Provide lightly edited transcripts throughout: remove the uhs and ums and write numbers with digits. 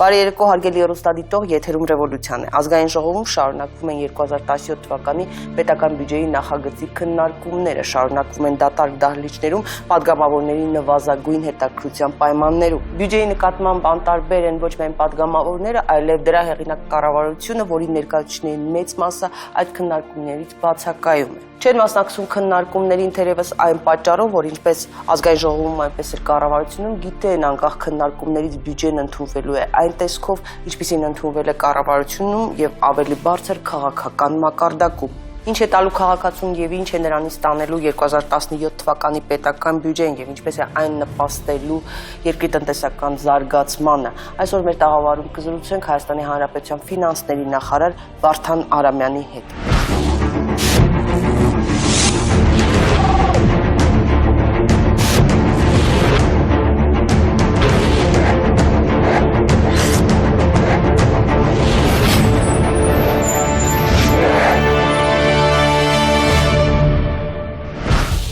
Բարի երեկո հարգելի հեռուստադիտող, եթերում Ռևոլյուցիան է։ Ազգային ժողովում շարունակվում են 2017 թվականի պետական բյուջեի նախագծի քննարկումները, շարունակվում են դատարկ դահլիճներում պատգամավորների նվազագույն հետաքրքրության պայմաններում։ Բյուջեի նկատմամբ անտարբեր են ոչ միայն պատգամավորները, այլև դրա հեղինակ կառավարությունը, որի ներկայացուցիչների մեծ մասը այդ քննարկումներից բացակայում է։ Չեն մասնակցում քննարկումներին թերևս այն պատճառով, որ ինչպես ազգային ժողովում, այնպես էլ կառավարությունում գիտեն անկախ քննարկումներից բյուջեն ընդունվելու է այն տեսքով, ինչպիսին ընդունվել է կառավարությունում եւ ավելի բարձր քաղաքական մակարդակում։ Ինչ է տալու քաղաքացուն եւ ինչ է նրանից ստանելու 2017 թվականի պետական բյուջեն եւ ինչպես է այն նպաստելու երկրի տնտեսական զարգացմանը։ Այսօր մեր տաղավարում կզրուցենք Հայաստանի Հանրապետության ֆինանսների նախարար Վարդան Արամյանի հետ։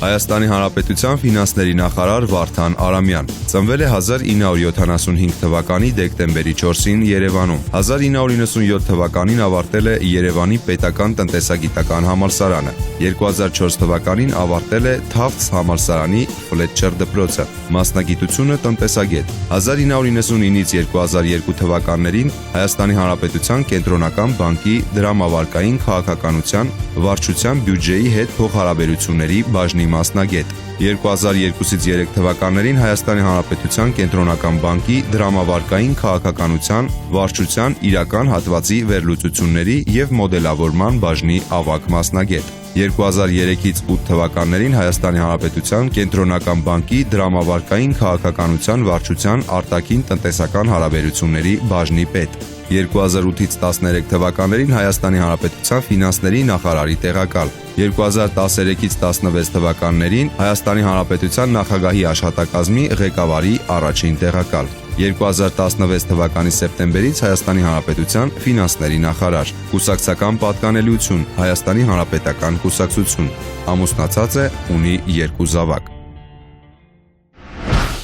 Հայաստանի Հանրապետության ֆինանսների նախարար Վարդան Արամյան ծնվել է 1975 թվականի դեկտեմբերի 4-ին Երևանում։ 1997 թվականին ավարտել է Երևանի պետական տնտեսագիտական համալսարանը։ 2004 թվականին ավարտել է Tufts համալսարանի Ֆլետչեր դպրոցը, մասնագիտությունը տնտեսագետ։ 1999-ից 2002 թվականներին Հայաստանի Հանրապետության կենտրոնական բանկի դրամավարկային քաղաքականության, վարչության բյուջեի հետ փոխհարաբերությունների բաժնի մասնագետ։ 2002-ից 3 թվականներին Հայաստանի Հանրապետության կենտրոնական բանկի դրամավարկային քաղաքականության, վարչության իրական հատվածի վերլուծությունների եւ մոդելավորման բաժնի ավագ մասնագետ։ 2003-ից 8 թվականներին Հայաստանի Հանրապետության կենտրոնական բանկի դրամավարկային քաղաքականության, վարչության արտաքին տնտեսական հարաբերությունների բաժնի պետ։ 2008-ից 13 թվականներին Հայաստանի Հանրապետության ֆինանսների նախարարի տեղակալ։ 2013-ից 16 թվականներին Հայաստանի Հանրապետության նախագահի աշխատակազմի ղեկավարի առաջին տեղակալ։ 2016 թվականի սեպտեմբերից Հայաստանի Հանրապետության ֆինանսների նախարար։ Կուսակցական պատկանելիություն, Հայաստանի Հանրապետական կուսակցություն։ Ամուսնացած է, ունի 2 զավակ։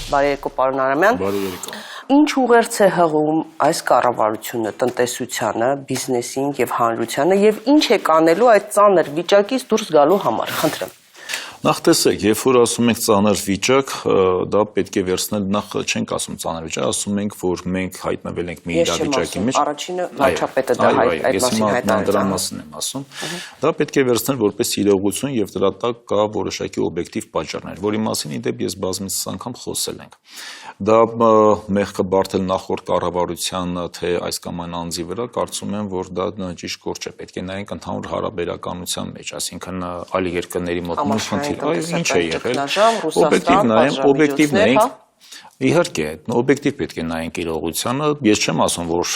Բարի երեկո, պարոն Արամյան։ Բարի երեկո։ Ինչ ուղերձ է հղում այս կառավարությունը տնտեսությանը, բիզնեսին եւ հանրությանը եւ ինչ է կանելու այդ ծանր վիճակից դուրս գալու համար։ Խնդրեմ։ Նախ տեսեք, երբ որ ասում ենք ծանր վիճակ, դա պետք է վերցնել, նախ չենք ասում ծանր վիճակ, ասում ենք, որ մենք հայտնվել ենք մի իրավիճակի մեջ։ Առաջինը վարչապետը դա այդ մասին հայտարարեց։ Դրա մասին եմ ասում։ Դա պետք է վերցնել որպես իրողություն եւ դրա տակ կա որոշակի օբյեկտիվ պատճառներ, որի մասին իդեպ ես բազմիցս անգամ խոսել ենք։ Դա մեղքը բարդել նախորդ կառավարության թե այս կամ այն անձի վրա, կարծում եմ, որ դա ճիշտ գործ չէ։ Պետք է նայենք ընդհանուր հարաբերականության մեջ, այսինքն այլ երկրների մոտ ինչ է եղել, օբյեկտիվ նայենք, իհարկե, օբյեկտիվ պետք է նայենք իրողությանը, ես չեմ ասում, որ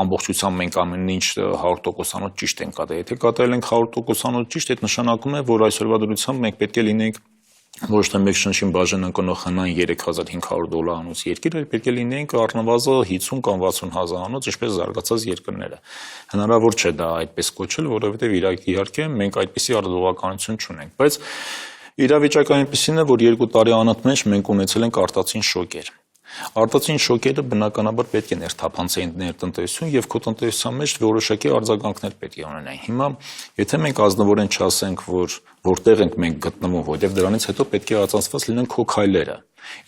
ամբողջությամբ մենք ամեն ինչ 100%-անոց ճիշտ ենք կատարել, եթե կատարել ենք 100%-անոց ճիշտ, այդ նշանակում է, որ այսօրվա դրությամբ մենք պետք է լինենք ոչ թե մեկ շնչին բաժան ընկնող հնային $3,500 երկիր, այլ պետք է լինենք առնվազն 50 կամ 60 հազարանոց, ինչպես զարգացած երկրները։ Հնարավոր չէ դա այդպես կոչել, որովհետև իհարկե մենք այդպիսի արտադրողականություն չունենք, բայց իրավիճակը այնպիսին է, որ 2 տարի անընդմեջ մենք ունեցել ենք արտածին շոկեր։ Արտածին շոկերը բնականաբար պետք է ներթափանցեին ներտնտեսություն եւ քո տնտեսության մեջ որոշակի արձագանքներ պետք է ունենային։ Հիմա, եթե մենք ազնվորեն չասենք, որ որտեղ ենք մենք գտնվում, որտեղ դրանից հետո պետք է ածանցված լինեն քո քայլերը։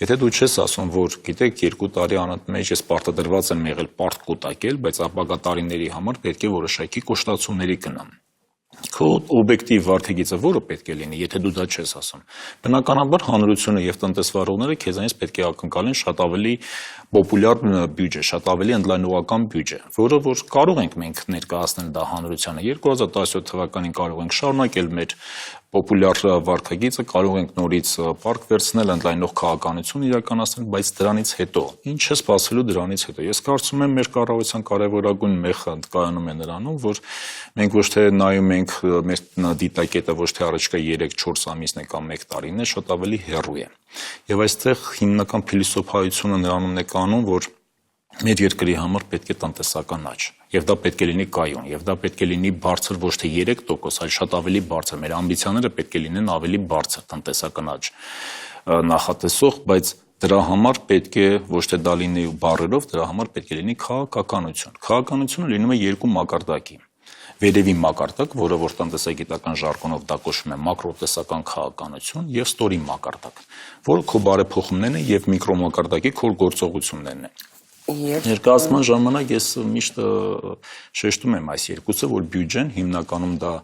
Եթե դու չես ասում, որ գիտեք 2 տարի անընդմեջ ես պարտադրված եմ եղել պարտ կուտակել, բայց ապագա տարիների համար պետք է որոշակի կոշտացումների գնամ։ Քո օբյեկտիվ վարքագիծը որը պետք է լինի, եթե դու դա չես ասում։ Բնականաբար հանրությունը եւ տնտեսվարողները քեզանից պետք է ակնկալեն շատ ավելի պոպուլյար բյուջե, շատ ավելի ընդլայնողական բյուջե, որը որ կարող ենք մենք ներկայացնել դա հանրությանը։ 2017 թվականին կարող ենք շարունակել մեր պոպուլյար վարքագիծը, կարող ենք նորից պարկ վերցնել, ընդլայնող քաղաքականություն իրականացնել, բայց դրանից հետո ինչ է սպասելու դրանից հետո։ Ես կարծում եմ մեր կառավարության կարևորագույն մեխը կայանում է նրանում, որ մենք ոչ թե նայում ենք մեր դիտակետը ոչ թե առաջկա 3-4 ամիսն է կամ 1 տարին է, շատ ավելի հեռու է։ Եվ այստեղ հիմնական փիլիսոփայությունը նրանում է կանում, որ մեր երկրի համար պետք է տնտեսական աճ, եւ դա պետք է լինի կայուն, եւ դա պետք է լինի բարձր ոչ թե 3%, այլ շատ ավելի բարձր։ Մեր ամբիցիաները պետք է լինեն ավելի բարձր տնտեսական աճ նախատեսող, բայց Դրա համար պետք է ոչ թե դա լինի բառերով, դրա համար պետք է լինի քաղաքականություն։ Քաղաքականությունը լինում է երկու մակարդակի։ Վերևի մակարդակ, որը որ տնտեսագիտական ժարգոնով դա կոչվում է մակրոտնտեսական քաղաքականություն, եւ ստորի մակարդակ, որը քո բարեփոխումներն են եւ միկրոմակարդակի քո գործողություններն են։ Ներկայացման ժամանակ ես միշտ շեշտում եմ այս երկուսը, որ բյուջեն հիմնականում դա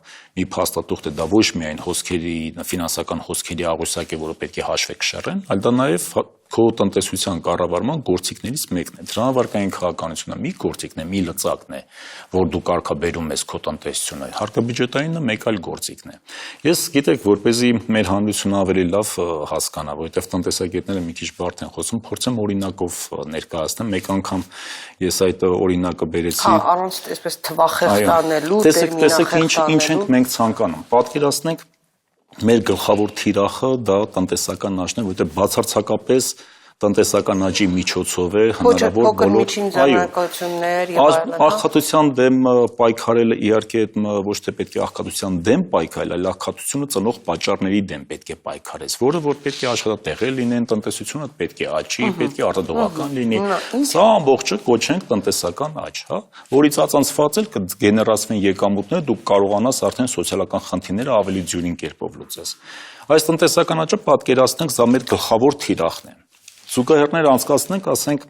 մի փաստաթուղթ է, դա ոչ միայն հոսքերի, ֆինանսական հոսքերի աղյուսակ է, որը պետք է հաշվեք շռեն, այլ դա նաև քո տնտեսության կառավարման գործիքներից մեկն է։ Դրամավարկային քաղաքականությունը մի գործիքն է, մի լծակն է, որ դու կարգաբերում ես քո տնտեսությունը։ Հարկաբյուջետայինը մեկ այլ գործիքն է։ Ես գիտեք, որպեսզի մեր հանրությունը ավելի լավ հասկանա, որովհետև տնտեսագետները մի քիչ բարդ են խոսում, փորձեմ օրինակով ներկայացնեմ։ Մեկ անգամ ես այդ օրինակը բերեցի։ Հա, առանց այսպես թվախեղ տանելու, տեսեք ինչ ենք մենք ցանկանում։ Պատկերացնենք մեր գլխավոր թիրախը դա տնտեսական աճն է, որովհետև բացարձակապես տնտեսական աճի միջոցով է հնարավոր բոլոր ձեռնարկություններ եւ այլն։ Աղքատության դեմ պայքարելը իհարկե ոչ թե պետք է աղքատության դեմ պայքարել, այլ աղքատությունը ծնող պատճառների դեմ պետք է պայքարես, որը որ պետք է աշխատատեղեր լինեն, տնտեսությունը պետք է աճի, պետք է արտադրական լինի։ Սա ամբողջը կոչենք տնտեսական աճ, հա, որից ածանցված էլ կգեներացվեն եկամուտները, դու կարողանաս արդեն սոցիալական խնդիրները ավելի դյուրին կերպով լուծես։ Այս տնտեսական աճը պատկերացնենք, սա մեր գլխավոր թիրախն է։ Զուգահեռներ անցկացնենք, ասենք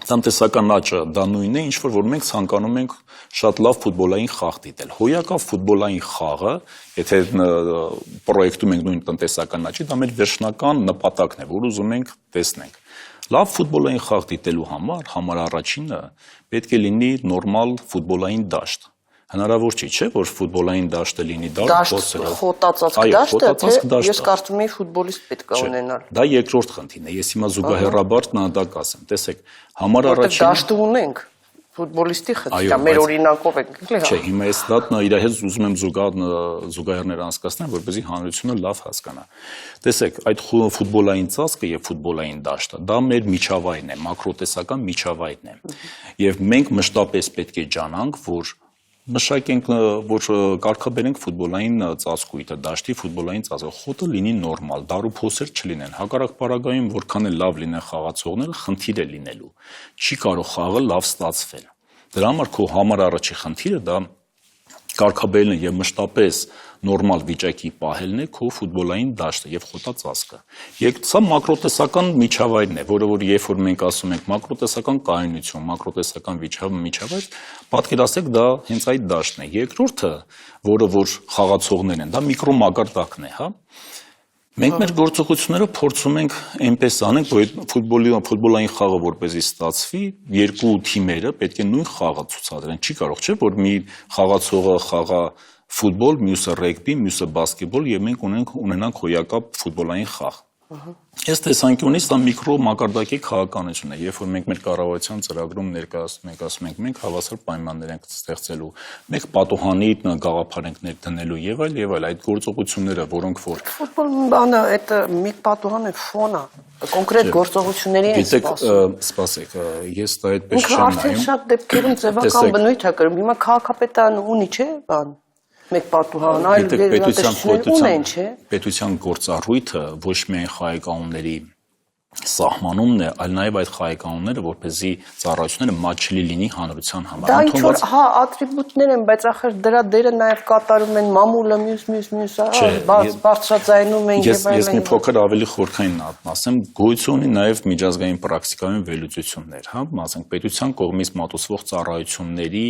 տնտեսական աճը դա նույնն է, ինչ որ մենք ցանկանում ենք շատ լավ ֆուտբոլային խաղ դիտել։ Հոյակավ ֆուտբոլային խաղը, եթե պրոյեկտում ենք նույն տնտեսական աճի, դա մեր վերջնական նպատակն է, որ ուզում ենք տեսնենք։ Լավ ֆուտբոլային խաղ դիտելու համար առաջինը պետք է լինի նորմալ ֆուտբոլային դաշտ։ Հնարավոր չէ, որ ֆուտբոլային դաշտը լինի խոտածածկ դաշտը, թե ես կարծում եմ ֆուտբոլիստ պետք է ունենալ։ Դա երկրորդ խնդիրն է։ Ես հիմա զուգահեռաբար դա կասեմ։ Տեսեք, համար առաջին դաշտը ունենք, ֆուտբոլիստի խնդիր է, մեր օրինակով ենք, էլի հա։ Չէ, հիմա ես դա իր հետ ուզում եմ զուգահեռներ անցկացնել, որպեսզի հանրությունը լավ հասկանա։ Տեսեք, այդ ֆուտբոլային ծածկը եւ ֆուտբոլային դաշտը, դա մեր միջավայրն է, մակրոտեսական միջավայրն է։ Եվ մենք մշտապես պետք է ջանանք, որ մշակենք, որ կարգաբերենք ֆուտբոլային ծածկույթը, դաշտի ֆուտբոլային ծածկույթը, խոտը լինի նորմալ, դառու փոսեր չլինեն։ Հակառակ պարագայում, որքան էլ լավ լինեն խաղացողները, խնդիր է լինելու։ Չի կարող խաղը լավ ստացվել։ Դրա համար քո համար առաջի խնդիրը դա կարգաբերելն է եւ մշտապես նորմալ վիճակի պահելն է քո ֆուտբոլային դաշտը եւ խոտածածկը։ Սա մակրոտեսական միջավայրն է, որը որ երբ որ մենք ասում ենք մակրոտեսական կայունություն, մակրոտեսական միջավայր, պատկերացրեք դա հենց այդ դաշտն է։ Երկրորդը, որը որ խաղացողներն են, դա միկրոմակարդակն է, հա։ Մենք մեր գործողությունները փորձում ենք այնպես անենք, որ ֆուտբոլային խաղը որպեսզի ստացվի, երկու թիմերը պետք է նույն խաղը ցուցադրեն։ Չի կարող չէ, որ մի խաղացողը խաղա ֆուտբոլ, մյուսը ռեգբի, մյուսը բասկետբոլ եւ մենք ունենանք հոյակապ ֆուտբոլային խաղ։ Այս տեսանկյունից դա միկրո մակարդակի քաղաքականություն է, երբ որ մենք մեր կառավարության ծրագրում ներկայացնում ենք, ասում ենք մենք հավասար պայմաններ ենք ստեղծելու, մեկ պատոհանի գաղափար ենք ներդնելու եւ այլ, այդ գործողությունները, որոնք որ ֆուտբոլ բանը, այդ մեկ պատոհանը ֆոնա, կոնկրետ գործողությունների են սպասեք, ես դա այդպես չեմ նայում։ Արդեն շատ դեպքերում ձևական բնույթ է կրում, հիմա քաղաքապետարանը ունի, չէ, բան մեկ պատուհան, այլ երաժշտություններ ունեն, չէ։ Պետության գործառույթը ոչ միայն խաղայականների սահմանումն է, այլ նաև այդ խաղայականները, որպեսզի ծառայությունները մատչելի լինի հանրության համար։ Դա ինչ-որ հա ատրիբուտներ են, բայց ախր դրա դերը նաև կատարում են մամուլը, մյուս, բարձրաձայնում են եւ այլն։ Ես մի փոքր ավելի խորքային ասեմ, գոյություն ունի նաև միջազգային պրակտիկայում վերլուծություններ, հա, ասենք պետության կողմից մատուցվող ծառայությունների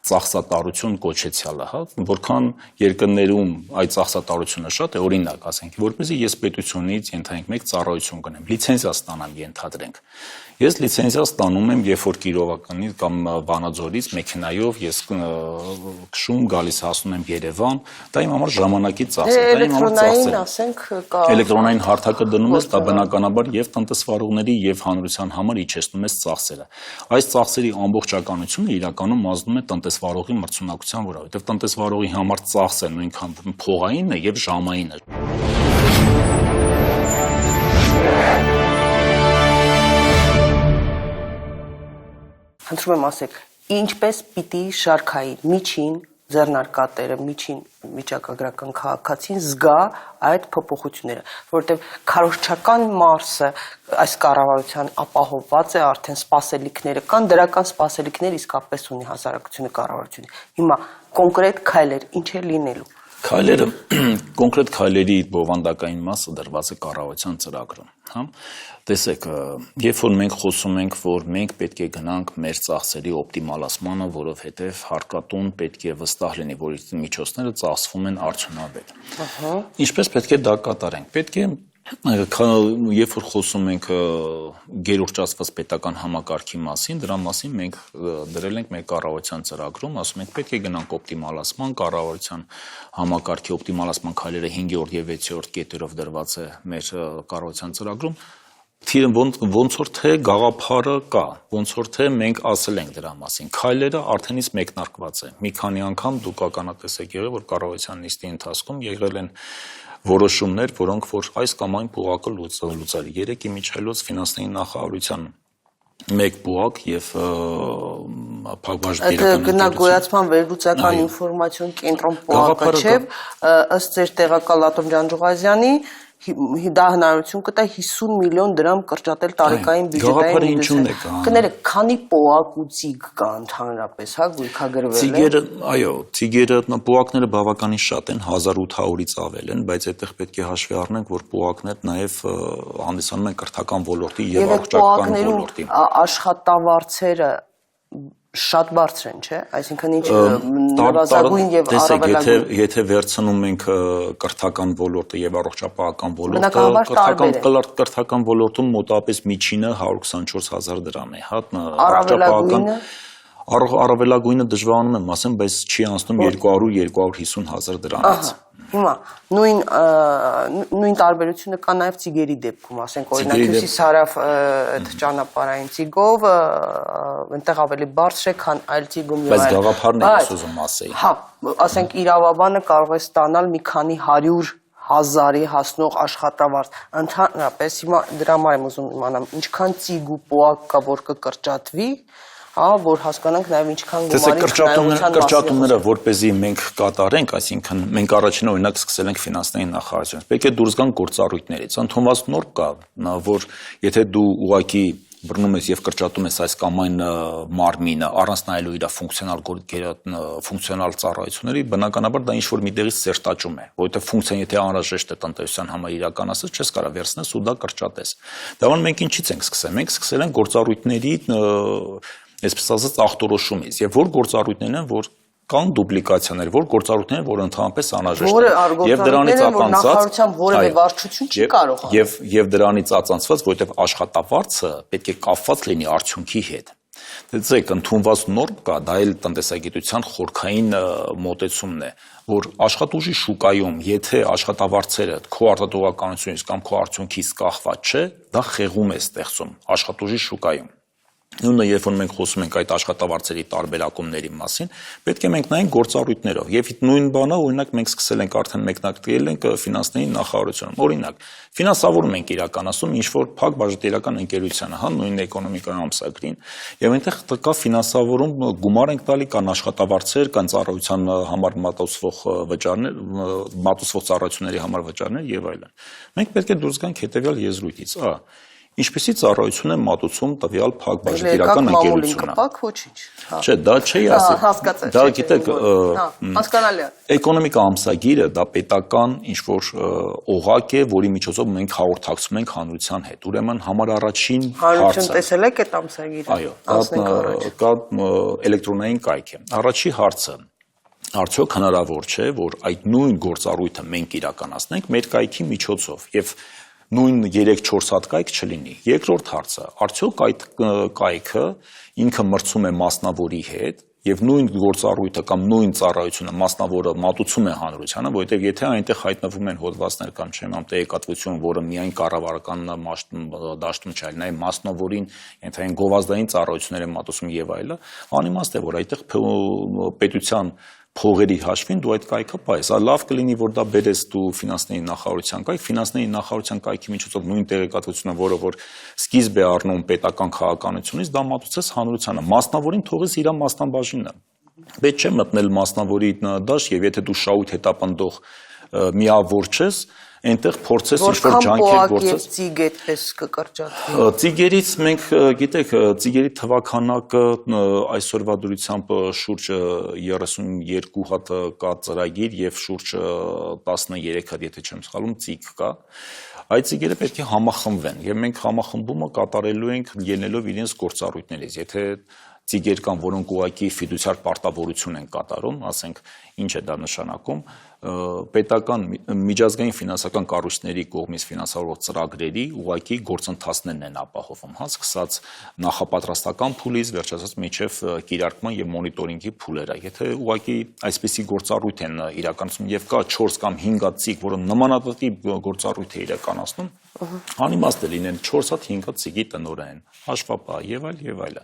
ծախսատարություն կոչեցյալը, հա, որքան երկրներում այդ ծախսատարությունը շատ է, օրինակ ասենք, որպեսզի ես պետությունից ենթադրենք մեկ ծառայություն կնեմ, լիցենզիա ստանամ ենթադրենք։ Ես լիցենզիա ստանում եմ, երբ որ Կիրովականից կամ Վանաձորից մեքենայով ես քշում գալիս հասնում եմ Երևան, դա իմ համար ժամանակի ծախս է, դա իմ համար ծախս է։ Ասենք կա էլեկտրոնային հարթակը դնում ես, դա բնականաբար եւ տնտեսվարողների եւ հանրության համար իջեցնում ես ծախսերը։ Այս ծախսերի ամբողջականությունը իրականում ազդում է տնտեսվարողի մրցունակության վրա, որովհետեւ տնտեսվարողի համար ծախսը նույնքան փողային է եւ ժամային է։ Խնդրում եմ ասեք, ինչպես պիտի շարքային միջին ձեռնարկատերը, միջին վիճակագրական քաղաքացին զգա այդ փոփոխությունները, որովհետև քարոզչական մարսը այս կառավարության ապահովված է, արդեն սպասելիքները կան, դրական սպասելիքներ իսկապես ունի հասարակությունը կառավարությունը։ Հիմա կոնկրետ քայլեր ինչ է լինելու։ Քայլերը կոնկրետ քայլերի բովանդակային մասը դրված է կառավարության ծրագրում, հա։ Տեսեք, երբ որ մենք խոսում ենք, որ մենք պետք է գնանք մեր ծախսերի օպտիմալացմանը, որովհետև հարկատուն պետք է վստահ լինի, որ միջոցները ծախսվում են արդյունավետ։ Ինչպես պետք է դա կատարենք։ Պետք է երբ որ խոսում ենք գերուրջացված պետական համակարգի մասին, դրա մասին մենք դրել ենք մեր կառավարության ծրագրում, ասում ենք պետք է գնանք օպտիմալացման, կառավարության համակարգի օպտիմալացման քայլերը 5-րդ եւ 6-րդ կետերով դրված է մեր կառավարության ծրագրում։ Թիրը ոնց որ թե գաղափարը կա, ոնց որ թե մենք ասել ենք դրա մասին։ Քայլերը արդենից մեկնարկված է։ Մի քանի անգամ դուք ականատես եք եղել, որ կառավարության նիստի ընթացքում եղել են որոշումներ, որոնք որ այս կամ այն փողակը լուծել։ Երեկ իմիջիայլոց ֆինանսների նախարարության մեկ փողակ եւ փակbaşդիրական գնագոյացման վերլուծական ինֆորմացիոն կենտրոն փողակը չէ, ըստ ձեր տեղակալ Ատոմ Ջանջուղազյանի դա հնարավորություն կտա 50 միլիոն դրամ կրճատել տարեկային բյուջետային կներեք, քանի պոակ ու ծիգ կա ընդհանրապես, հա, գույքագրվել է։ Ծիգերը, այո, ծիգերը, պոակները բավականին շատ են, 1800-ից ավել են, բայց այդտեղ պետք է հաշվի առնենք, որ պոակներ նաև հանդիսանում են կրթական ոլորտի եւ առողջական ոլորտի։ Աշխատավարձերը շատ բարձր են, չէ՞, այսինքն ինչ նվազագույն եւ առավելագույն։ Եթե վերցնում ենք կրթական ոլորտը եւ առողջապահական ոլորտը, կրթական ոլորտում մոտավորապես միջինը 124,000 դրամ է, հա, առողջապահական առավելագույնը դժվարանում եմ ասեմ, բայց չի անցնում 200-250,000 դրանից։ Հիմա նույն տարբերությունը կա նաև ծիգերի դեպքում, ասենք օրինակ Հյուսիսարավ այդ ճանապարհային ծիգով այնտեղ ավելի բարձր է, քան այլ ծիգում եւ այլ։ Բայց գաղափարն է ուզում ասեի։ Հա, ասենք իրավաբանը կարող է ստանալ մի քանի 100,000-ի հասնող աշխատավարձ։ Ընդհանրապես հիմա դրա համար եմ ուզում իմանամ, ինչքան ծիգ ու պոակ կա, որ կկրճատվի, որ հասկանանք նաև ինչքան գումարի կրճատումները որպեսզի մենք կատարենք, այսինքն մենք առաջին օրինակ սկսել ենք ֆինանսների նախարարությունից։ Պետք է դուրս գան գործառույթներից։ Ընդունված նորմ կա, որ եթե դու ուղակի բռնում ես եւ կրճատում ես այս կամ այն մարմինը առանց նայելու իր ֆունկցիոնալ ծառայությունների, բնականաբար դա ինչ որ միտեղից սերտաճում է, որովհետեւ ֆունկցիան եթե անհրաժեշտ է տնտեսության համար իրականացնել, չես կարող վերցնես ու դա կրճատես։ Դա մենք ինչից ենք սկսել։ Մենք սկսել ենք գործառույթների այսպես ասած ախտորոշումից եւ որ գործառույթներն են, որ կան դուպլիկացիաներ, որ գործառույթներ, որ ընդհանրապես անհրաժեշտ են։ Եվ դրանից ականցած որևէ վարչություն չի կարող եւ դրանից ականցված, որովհետեւ աշխատավարձը պետք է կապված լինի արդյունքի հետ։ Դե ընդունված նորմ կա, դա էլ տնտեսագիտության խորքային մոտեցումն է, որ աշխատուժի շուկայում, եթե աշխատավարձերը քո արտադրողականությունից կամ քո արդյունքից կախված չէ, դա խեղում է ստեղծում աշխատուժի շուկայում։ Նույնը երբ որ մենք խոսում ենք այդ աշխատավարձերի տարբերակումների մասին, պետք է մենք նայենք գործառույթներով եւ նույն բանը օրինակ մենք սկսել ենք արդեն մեկնարկել ենք ֆինանսների նախարարությունում։ Օրինակ, ֆինանսավորում ենք իրականացում ինչ որ փակ բաժնետիրական ընկերությանը, հա, նույն էկոնոմիկայի ամսագրին, եւ այնտեղ կա ֆինանսավորում, գումար ենք տալի, կան աշխատավարձեր, կան ծառայության համար մատուցվող վճարներ, մատուցվող ծառայությունների համար վճարներ եւ այլն։ Մենք պետք է դուրս գանք հետեւյալ եզրույթից, ինչպեսի ծառայություն է մատուցում տվյալ փակ բաժնետիրական ընկերությունը։ Չէ, դա չի ասի։ Դա գիտեք, հասկանալի է։ Էկոնոմիկա ամսագիրը դա պետական ինչ որ օղակ է, որի միջոցով մենք հաղորդակցում ենք հանրության հետ։ Ուրեմն համար առաջին հարցը։ Հանրություն տեսել եք այդ ամսագիրը։ Այո, կա էլեկտրոնային կայք է։ Առաջի հարցը արդյոք հնարավոր չէ, որ այդ նույն գործառույթը մենք իրականացնենք մեր կայքի միջոցով եւ նույն 3-4 հատ կայք չլինի։ Երկրորդ հարցը, արդյոք այդ կայքը ինքը մրցում է մասնավորի հետ եւ նույն գործառույթը կամ նույն ծառայությունը մասնավորը մատուցում է հանրությանը, որովհետեւ եթե այնտեղ հայտնվում են հոդվածներ կամ չեմ տեղեկատվություն, որը միայն կառավարական դաշտում չէ, այլ նաեւ մասնավորին ենթային գովազդային ծառայություններ է մատուցում եւ այլը, անիմաստ է, որ այդտեղ պետության փողերի հաշվին դու այդ կայքը պայես, լավ կլինի, որ դա բերես դու ֆինանսների նախարարության կայք, ֆինանսների նախարարության կայքի միջոցով նույն տեղեկատվությունը, որը որ սկիզբ է առնում պետական քաղաքականությունից, դա մատուցես հանրությանը, մասնավորին թողես իր մասնաբաժինը, Պետք չէ մտնել մասնավորի դաշտ եւ եթե դու շահույթ հետապնդող միավոր չես, այնտեղ փորձես ինչ-որ ջանքեր գործես։ Որքան ծիգ այդպես կկրճատվի։ Ծիգերից մենք, գիտեք, ծիգերի թվականակը այսօրվա դրությամբ շուրջ 32 հատ կա ծրագիր եւ շուրջ 13 հատ, եթե չեմ սխալվում, ծիգ կա։ Այդ ծիգերը պետք է համախմբվեն եւ մենք համախմբումը կատարելու ենք ելնելով իրենց գործառույթներից։ Եթե ծիգեր կան, որոնք ուղղակի ֆիդուցիար պարտավորություն են կատարում, ասենք, ինչ է դա նշանակում, պետական միջազգային ֆինանսական կառույցների կողմից ֆինանսավորող ծրագրերի ուղղակի գործընթացներն են ապահովում, սկսած նախապատրաստական փուլից վերջացած մինչև կիրարկման եւ մոնիտորինգի փուլերը։ Եթե ուղղակի այսպիսի գործառույթ են իրականացնում եւ կա 4 կամ 5 հատ ծիգ, որը նմանատիպ գործառույթ է իրականացնում, անիմաստ է լինեն 4 հատ 5 հատ ծիգի տնօրեն, հաշվապահ եւ այլ։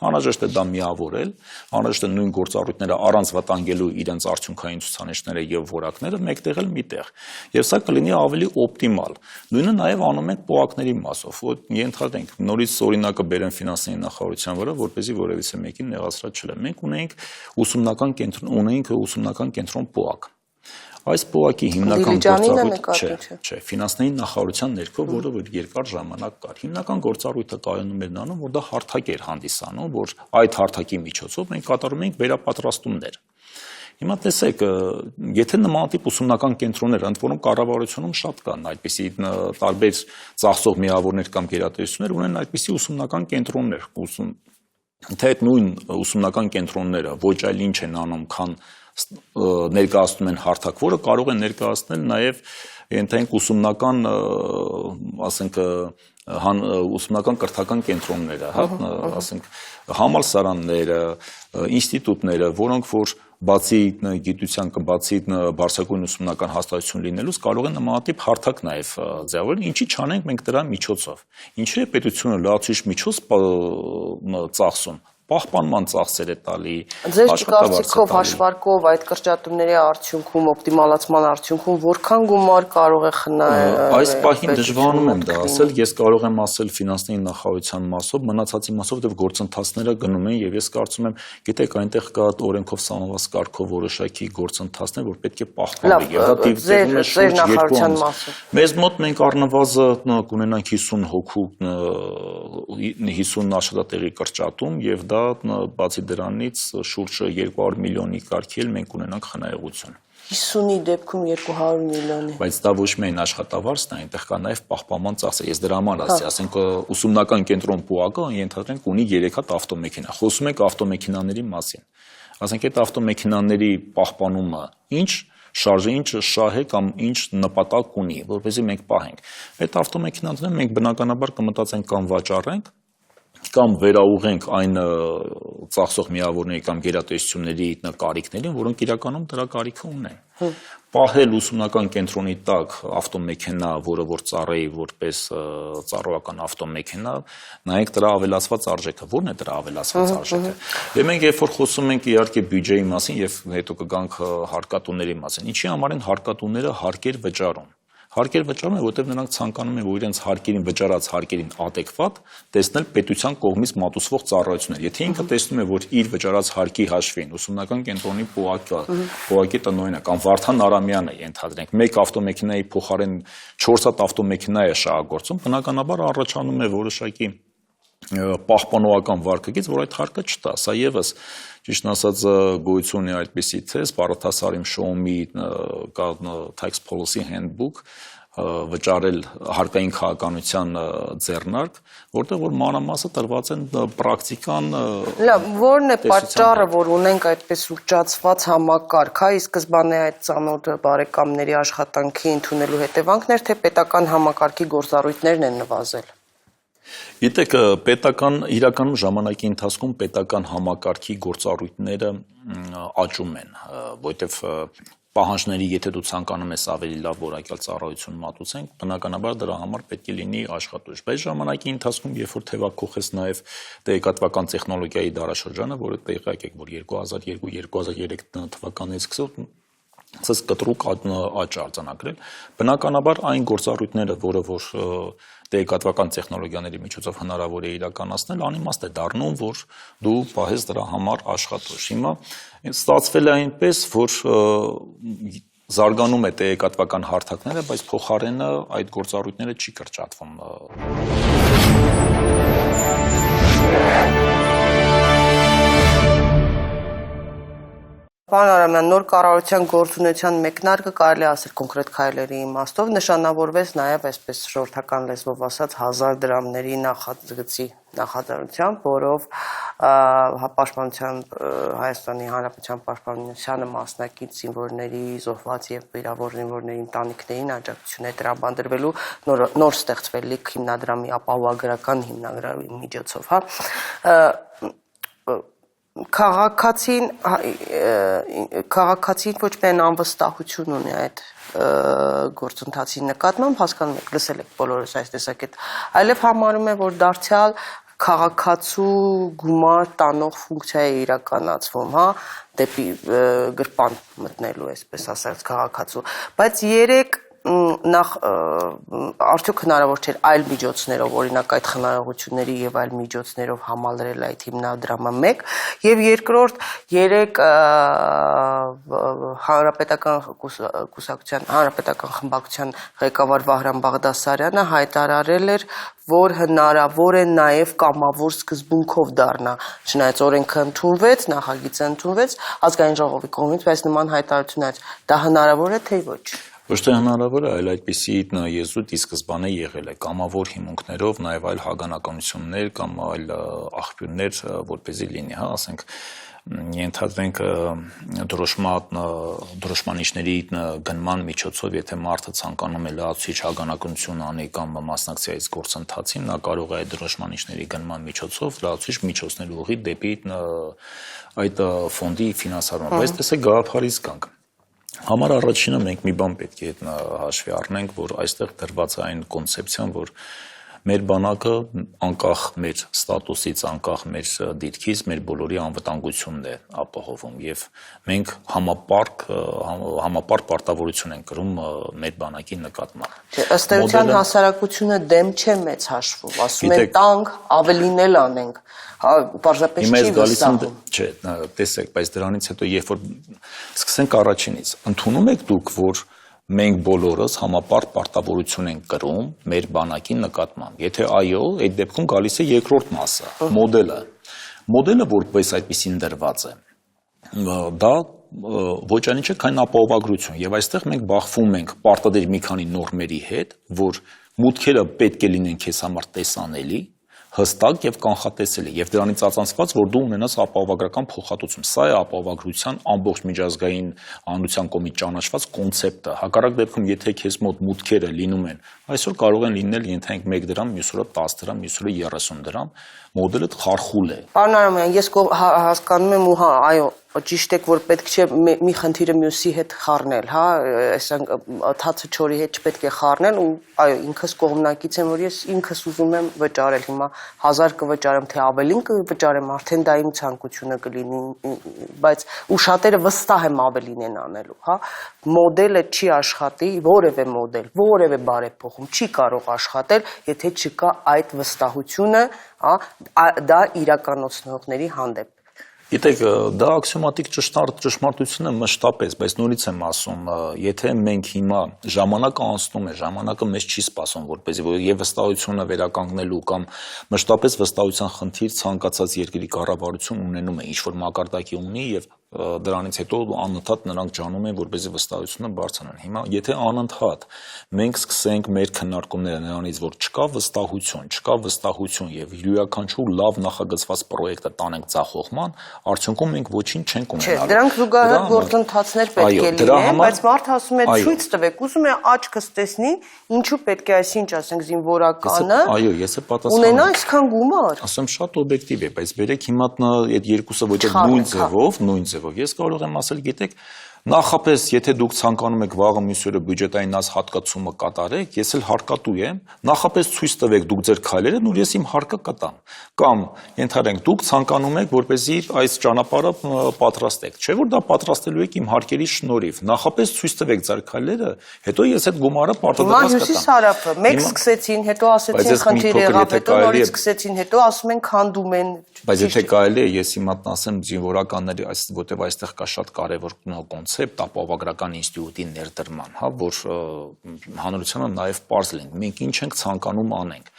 Անհրաժեշտ է դա միավորել, անհրաժեշտ է նույն գործառույթները առանց վտանգելու իրենց արդյունքային ցուցանիշները եւ որակները մեկտեղել միտեղ։ Եվ սա կլինի ավելի օպտիմալ։ Նույնը նաեւ անում ենք պոակների մասով, որ ենթադրենք նորից օրինակը բերեմ ֆինանսների նախարարության վրա, որպեսզի որևիցե մեկին նեղացրած չլինի։ Մենք ունենք ուսումնական կենտրոն պոակ։ Այս պոակի հիմնական գործառույթը չէ, ֆինանսների նախարարության ներքո, որը որ երկար ժամանակ կար։ Հիմնական գործառույթը կայանում էր նրանում, որ դա հարթակ էր հանդիսանում, որ այդ հարթակի միջոցով մենք կատարում ենք վերապատրաստումներ։ Հիմա տեսեք, եթե նմանատիպ ուսումնական կենտրոններ, ընդ որում կառավարությունում շատ կան այդպիսի տարբեր ծախսող միավորներ կամ գերատեսչություններ, ունեն այդպիսի ուսումնական կենտրոններ, թե այդ նույն ուսումնական կենտրոնները ոչ այլ ինչ են անում, քան ներկայացնում են հարթակ, որը կարող է ներկայացնել նաև ենթենք ուսումնական, ասենք, ուսումնական կրթական կենտրոնները, ասենք, համալսարանները, ինստիտուտները, որոնք որ բացի գիտության, բացի բարձրագույն ուսումնական հաստատություն լինելուց կարող է նմանատիպ հարթակ նաև ձևավորել, ինչի չանենք մենք դրա միջոցով։ Ինչու է պետությունը լրացուցիչ միջոց ծախսում, պահպանման ծախսեր է տալի, Ձեր կարծիքով հաշվարկով այդ կրճատումների արդյունքում, օպտիմալացման արդյունքում որքան գումար կարող է խնայել։ Այս պահին դժվարանում եմ դա ասել, ես կարող եմ ասել ֆինանսների նախարարության մասով, մնացածի մասով դեռ գործընթացները գնում են եւ ես կարծում եմ, գիտեք, այնտեղ կա օրենքով սահմանված կարգով որոշակի գործընթացներ, որ պետք է պահպանվի եւ դա դիտվում է շուրջ 2 ամիս։ Մեզ մոտ մենք առնվազն կունենանք 50 հոգու 50 աշխատատեղի կրճատում եւ դա բացի դրանից շուրջ 200 միլիոնի կարգել մենք ունենանք խնայողություն։ 50-ի դեպքում 200 միլիոնի։ Բայց դա ոչ միայն աշխատավարձն է, այնտեղ կա նաև պահպանման ծախսը։ Ես դրա համար ասի, ասենք ուսումնական կենտրոն պոակը ենթադրենք ունի 3 հատ ավտոմեքենա։ Խոսում ենք ավտոմեքենաների մասին։ Ասենք այդ ավտոմեքենաների պահպանումը ինչ շարժը ինչ շահ է կամ ինչ նպատակ ունի, որպեսզի մենք պահենք։ Այդ ավտոմեքենաները մենք բնականաբար կմտածենք կամ վաճառենք, կամ վերաուղենք այն ծախսող միավորների կամ գերատեսչությունների կարիքներին, որոնք իրականում դրա կարիքը ունեն։ Պահել ուսումնական կենտրոնի տակ ավտոմեքենա, որը որ ծառայի որպես ծառայական ավտոմեքենա, նայեք դրա ավելացված արժեքը, ո՞րն է դրա ավելացված արժեքը։ Եվ մենք երբ որ խոսում ենք իհարկե բյուջեի մասին եւ հետո կգանք հարկատուների մասին, ինչի համար են հարկատուները հարկեր վճարում։ Հարկեր վճարում են, որտեղ նրանք ցանկանում են, որ իրենց հարկերին վճարած հարկերին adekvat տեսնել պետության կողմից մատուցվող ծառայություններ։ Եթե ինքը տեսնում է, որ իր վճարած հարկի հաշվին ուսումնական կենտրոնի պոակի տնօրենը կամ Վարդան Արամյանը ենթադրենք, մեկ ավտոմեքենայի փոխարեն 4 հատ ավտոմեքենա է շահագործում, բնականաբար առաջանում է որոշակի պահպանողական վարկագիծ, որ այդ հարկը չտա։ Սա եւս ճիշտ ասած գոյություն ունի այդպիսի թեզ, Պարոթասարիմ Շոումի tax policy handbook վճարել հարկային քաղաքականության ձեռնարկ, որտեղ որ մանրամասը տրված են պրակտիկան։ Լավ, ո՞րն է պատճառը, որ ունենք այդպես ուռճացված համակարգ, ի սկզբանե այդ ծանոթ բարեկամների աշխատանքի ընդունելու հետևանքներ, թե պետական համակարգի գործառույթներն են նվազել։ Գիտեք, պետական իրականում ժամանակի ընթացքում պետական համակարգի գործառույթները աճում են, որովհետև պահանջների, եթե դու ցանկանում ես ավելի լավ որակյալ ծառայություն մատուցենք, բնականաբար դրա համար պետք է լինի աշխատուժ։ Բայց ժամանակի ընթացքում, երբ որ թեվակողես նաև տեղեկատվական տեխնոլոգիայի դարաշրջանը, որը տեղյակ եք, որ 2002-2003 թվականներից սկսող ասես կտրուկ աճ արձանագրել։ Բնականաբար այն գործառույթները, որը որ տեղեկատվական տեխնոլոգիաների միջոցով հնարավոր է իրականացնել, անիմաստ է դառնում, որ դու պահես դրա համար աշխատուժ։ Հիմա ստացվել է այնպես, որ զարգանում է տեղեկատվական հարթակները, բայց փոխարենը այդ գործառույթները չի կրճատվում։ Պարոն Արամյան, նոր կառավարության գործունեության մեկնարկը կարելի ասել կոնկրետ քայլերի իմաստով նշանավորվեց նաև այսպես ժողովրդական լեզվով ասած 1000 դրամների նախագծի նախաձեռնությամբ, որով Պաշտպանության Հայաստանի Հանրապետության պաշտպանությանը մասնակից զինվորների, զոհված եւ վիրավոր զինվորների ընտանիքներին աջակցություն է տրամադրվելու նոր ստեղծվելիք հիմնադրամի ապահովագրական հիմնադրամի միջոցով, Քաղաքացին ոչ միայն անվստահություն ունի այդ գործընթացի նկատմամբ, հասկանում եք, լսել եք բոլորս այս տեսակետ, այլև համարում է, որ դարձյալ քաղաքացու գումար տանող ֆունկցիա է իրականացվում, դեպի գրպան մտնելու, այսպես ասած, քաղաքացու, բայց երեք նախ արդյոք հնարավոր չէր այլ միջոցներով, օրինակ այդ խնայողությունների եւ այլ միջոցներով համալրել այդ հիմնադրամը մեկ, եւ երկրորդ երեք հանրապետական խմբակցության ղեկավար Վահրամ Բաղդասարյանը հայտարարել էր, որ հնարավոր է նաեւ կամավոր սկզբունքով դառնա, չնայած օրենքը ընդունվեց, նախագիծը ընդունվեց ազգային ժողովի կողմից, բայց նման հայտարարություն դա հնարավոր է թե ոչ։ Ոչ թե հնարավոր է, այլ այդպիսի եզուտ ի սկզբանե եղել է կամավոր հիմունքներով, նաև այլ հագանականություններ կամ այլ աղբյուրներ, որպեսզի լինի, ասենք ենթադրենք դրոշմանիչների գնման միջոցով, եթե մարդը ցանկանում է լրացուցիչ հագանակություն անի կամ մասնակցի այս գործընթացին, նա կարող է այդ դրոշմանիչների գնման միջոցով լրացուցիչ միջոցներ ուղղի դեպի այդ ֆոնդի ֆինանսավորումը, բայց տեսեք գաղափարից կանք։ Համար առաջինը մենք մի բան պետք է հաշվի առնենք, որ այստեղ դրված է այն կոնցեպցիան, որ մեր բանակը անկախ մեր ստատուսից, անկախ մեր դիրքից, մեր բոլորի անվտանգությունն է ապահովում եւ մենք համապարտ պարտավորություն ենք կրում մեր բանակի նկատմամբ։ Ըստ էության հասարակությունը դեմ չէ մեծ հաշվով, ասում են տանք, ավելին էլ անենք։ Պարզապես չի վստահում։ Չէ, տեսեք, բայց դրանից հետո երբ որ սկսենք առաջինից, ընդունում եք դուք, որ մենք բոլորս համապարտ պարտավորություն ենք կրում մեր բանակի նկատմամբ։ Եթե այո, այդ դեպքում գալիս է երկրորդ մասը, մոդելը։ Մոդելը որպես այդպեսին դրված է, դա ոչ այն չէ, քան ապահովագրություն։ Եվ այստեղ մենք բախվում ենք պարտադիր մի քանի նորմերի հետ, որ մուտքերը պետք է լինեն քեզ համար տեսանելի, հստակ եւ կանխատեսելի եւ դրանից ածանցված որ դու ունենաս ապահովագրական փոխհատուցում սա է ապահովագրության ամբողջ միջազգային հանրության կողմից ճանաչված կոնցեպտը հակառակ դեպքում եթե քեզ մոտ մուտքերը լինում են այսօր կարող են լինել ենթենք 1 դրամ մյուս օրը 10 դրամ մյուս օրը 30 դրամ մոդելը խարխուլ է Պարոն Արամյան ես հասկանում եմ ու այո ճիշտ եք որ պետք չէ մի խնդիրը մյուսի հետ խառնել հա այսինքն թացը չորի հետ չպետք է խառնել ու այո ինքս կողմնակից եմ որ ես ինքս ուզում եմ վճարել հիմա 1000 կվճարեմ թե ավելին կվճարեմ արդեն դա իմ ցանկությունը կլինի բայց ու շատերը վստահ եմ ավելին են անելու հա մոդելը չի աշխատի որևէ մոդել որևէ բարեփոխում չի կարող աշխատել եթե չկա այդ վստահությունը հա դա իրականացնողների հանդեպ Գիտեք, դա աքսիոմատիկ ճշմարտություն է մշտապես, բայց նորից եմ ասում, եթե մենք հիմա ժամանակը անցնում է, ժամանակը մեզ չի սպասում, որպեսզի եւ վստահությունը վերականգնելու կամ մշտապես վստահության խնդիր ցանկացած երկրի կառավարություն ունենում է, ինչ որ մակարդակի ունի եւ դրանից հետո անընդհատ նրանք ջանում են որպեսզի վստահությունը բարձրանան։ Հիմա եթե անընդհատ մենք սկսենք մեր քննարկումները նրանից որ չկա վստահություն եւ յուրաքանչյուր լավ նախագծված պրոյեկտը տանենք ձախողման, արդյունքում մենք ոչինչ չենք ունենալու։ Չէ, դրանք զուգահեռ գործընթացներ պետք է լինեն, բայց մարդը ասում է ցույց տվեք, ուզում է աչքս տեսնի, ինչու պետք է այսինչ ասենք զինվորականը։ Այո, ես է պատասխանում։ Ունենա այսքան գումար։ Ասեմ շատ օբյեկտիվ է, բայց բերեք հիմա այդ երկուսը ոչ նույն ձևով Ես կարող եմ ասել, գիտեք, Նախապես, եթե դուք ցանկանում եք վաղը մյուս օրը բյուջետային այս հատկացումը կատարեք, ես էլ հարկատու եմ, նախապես ցույց տվեք դուք ձեր քայլերը, ու ես իմ հարկը կտամ։ Կամ ենթադրենք դուք ցանկանում եք, որպեսզի այս ճանապարհը պատրաստեք, չէ՞ որ դա պատրաստելու եք իմ հարկերի շնորհիվ։ Նախապես ցույց տվեք ձեր քայլերը, հետո ես այդ գումարը պարտադրանքով կտամ։ Հյուսիս Հարավը մեկ սկսեցին, հետո ասեցին խնդիր եղավ, հետո նորից սկսեցին, հետո ասում են քանդում են։ Բայց եթե կարելի է, ես հիմա ասեմ զինվորականների, որտեղ այստեղ կա շատ կարևոր կոնցեպտ ապահովագրական ինստիտուտի ներդրման, հա, որ հանրությանը նաև պարզ լինի։ Մենք ինչ ենք ցանկանում անենք։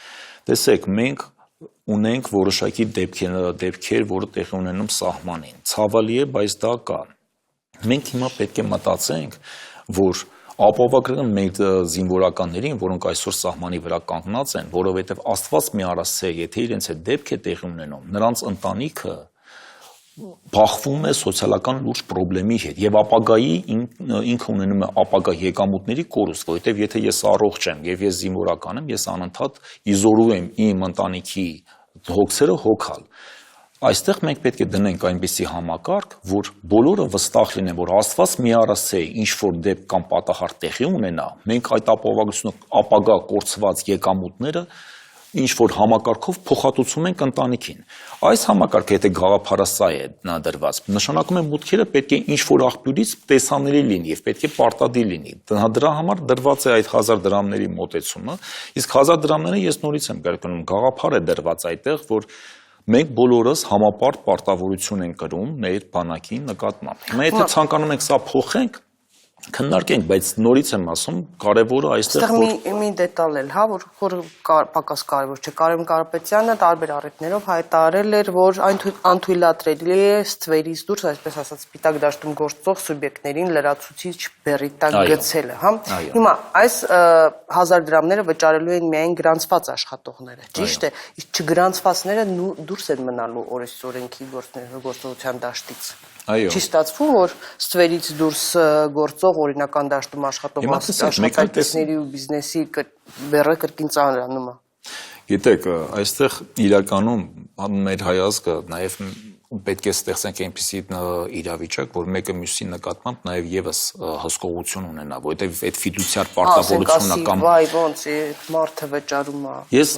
Տեսեք, մենք ունենք որոշակի դեպքեր, որը տեղի ունենում սահմանին։ Ցավալի է, բայց դա կա։ Մենք հիմա պետք է մտածենք, որ ապահովագրական մեր զինվորականներին, որոնք այսօր սահմանի վրա կանգնած են, որովհետև Աստված մի արասցե, եթե իրենց այդ դեպք է տեղի ունենում, նրանց ընտանիքը բախվում է սոցիալական լուրջ խնդրի հետ եւ ապագայի ինքը ունենում է ապագա եկամուտների կորուստ, որովհետեւ եթե ես առողջ եմ եւ ես զինվորական եմ, ես անընդհատ իզորու եմ իմ ընտանիքի հոգսերը հոգալ։ Այստեղ մենք պետք է դնենք այնպիսի համակարգ, որ բոլորը վստահ լինեն, որ Աստված մի արասցե ինչ որ դեպք կամ պատահար տեղի ունենա, մենք այդ ապահովագրությունը ապագա կորցված եկամուտները ինչ որ համակարգով փոխհատուցում ենք ընտանիքին։ Այս համակարգը եթե գաղափարասա է դրված, նշանակում է մուտքերը պետք է ինչ որ աղբյուրից տեսանելի լինի եւ պետք է պարտադիր լինի։ Դրա համար դրված է այդ 1000 դրամների մոտեցումը, իսկ 1000 դրամները ես նորից եմ կրկնում, գաղափար է դրված այդտեղ, որ մենք բոլորս համապարտ պարտավորություն ենք կրում մեր բանակի նկատմամբ։ Հիմա եթե ցանկանում ենք սա փոխենք, քննարկենք, բայց նորից եմ ասում, կարևորը այստեղ որ մի դետալ էլ, հա, որ պակաս կարևոր չէ։ Կարեն Կարապետյանը տարբեր առիթներով հայտարարել էր, որ անթույլատրելի է ստվերից դուրս, այսպես ասած, սպիտակ դաշտում գործող սուբյեկտներին լրացուցիչ բեռի տակ գցելը, հա։ Հիմա այս 1000 դրամները վճարելու են միայն գրանցված աշխատողները, ճիշտ է, իսկ չգրանցվածները դուրս են մնալու օրենքի գործողության դաշտից։ Չի ստացվում, որ ստվերից դուրս գործող օրինական դաշտում աշխատող աշխատակիցների ու բիզնեսի բեռը կրկին ծանրանում է։ Գիտեք, այստեղ իրականում մեր հայազգը նաև պետք է ստեղծենք այնպիսի իրավիճակ, որ մեկը մյուսի նկատմամբ նաև եւս հսկողություն ունենա, որովհետեւ այդ ֆիդուցիար պարտավորությունն կամ վայ ոնց է մարդը վճարում է։ Ես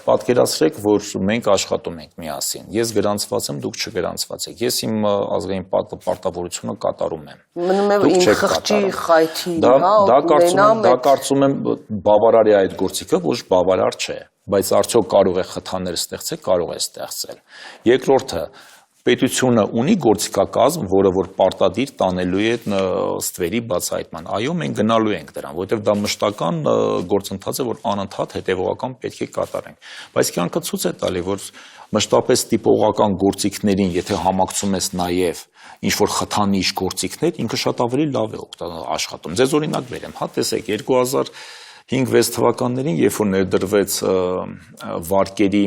պատկերացրեք, որ մենք աշխատում ենք միասին։ Ես գրանցված եմ, դուք չգրանցված եք։ Ես իմ ազգային պարտավորությունը կատարում եմ։ Մնում է իմ խղճի խայթի, դա կարծում եմ բավարար է այդ գործիքը, ոչ բավարար չէ։ Բայց արդյոք կարող է խթաներ ստեղծել, կարող է ստեղծել։ Երկրորդը, պետությունը ունի գործիքակազմ, որը որ պարտադիր տանելու է ստվերի բացահայտման։ Այո, մենք գնալու ենք դրան, որովհետև դա մշտական գործընթաց է, որ անընդհատ հետևողական պետք է կատարենք։ Բայց կյանքը ցույց է տալի, որ մշտապես տիպողական գործիքներին, եթե համակցում ես նաև ինչ որ խթանիչ գործիքներ, ինքը շատ ավելի լավ է աշխատում։ Ձեզ օրինակ բերեմ, հա, տեսեք, 2005-6 թվականներին, երբ որ ներդրվեց վարկերի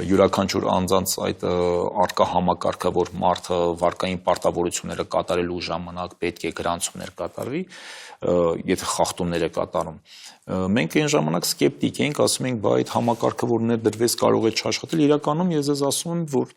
յուրաքանչյուր անձանց այդ արկա համակարգը, որ մարդը վարկային պարտավորությունները կատարելու ժամանակ պետք է գրանցումներ կատարվի, եթե խախտումներ է կատարում, մենք այն ժամանակ սկեպտիկ էինք, ասում ենք, բա այդ համակարգը, որ ներդրվեց, կարող է չաշխատել, իրականում ես ձեզ ասում եմ, որ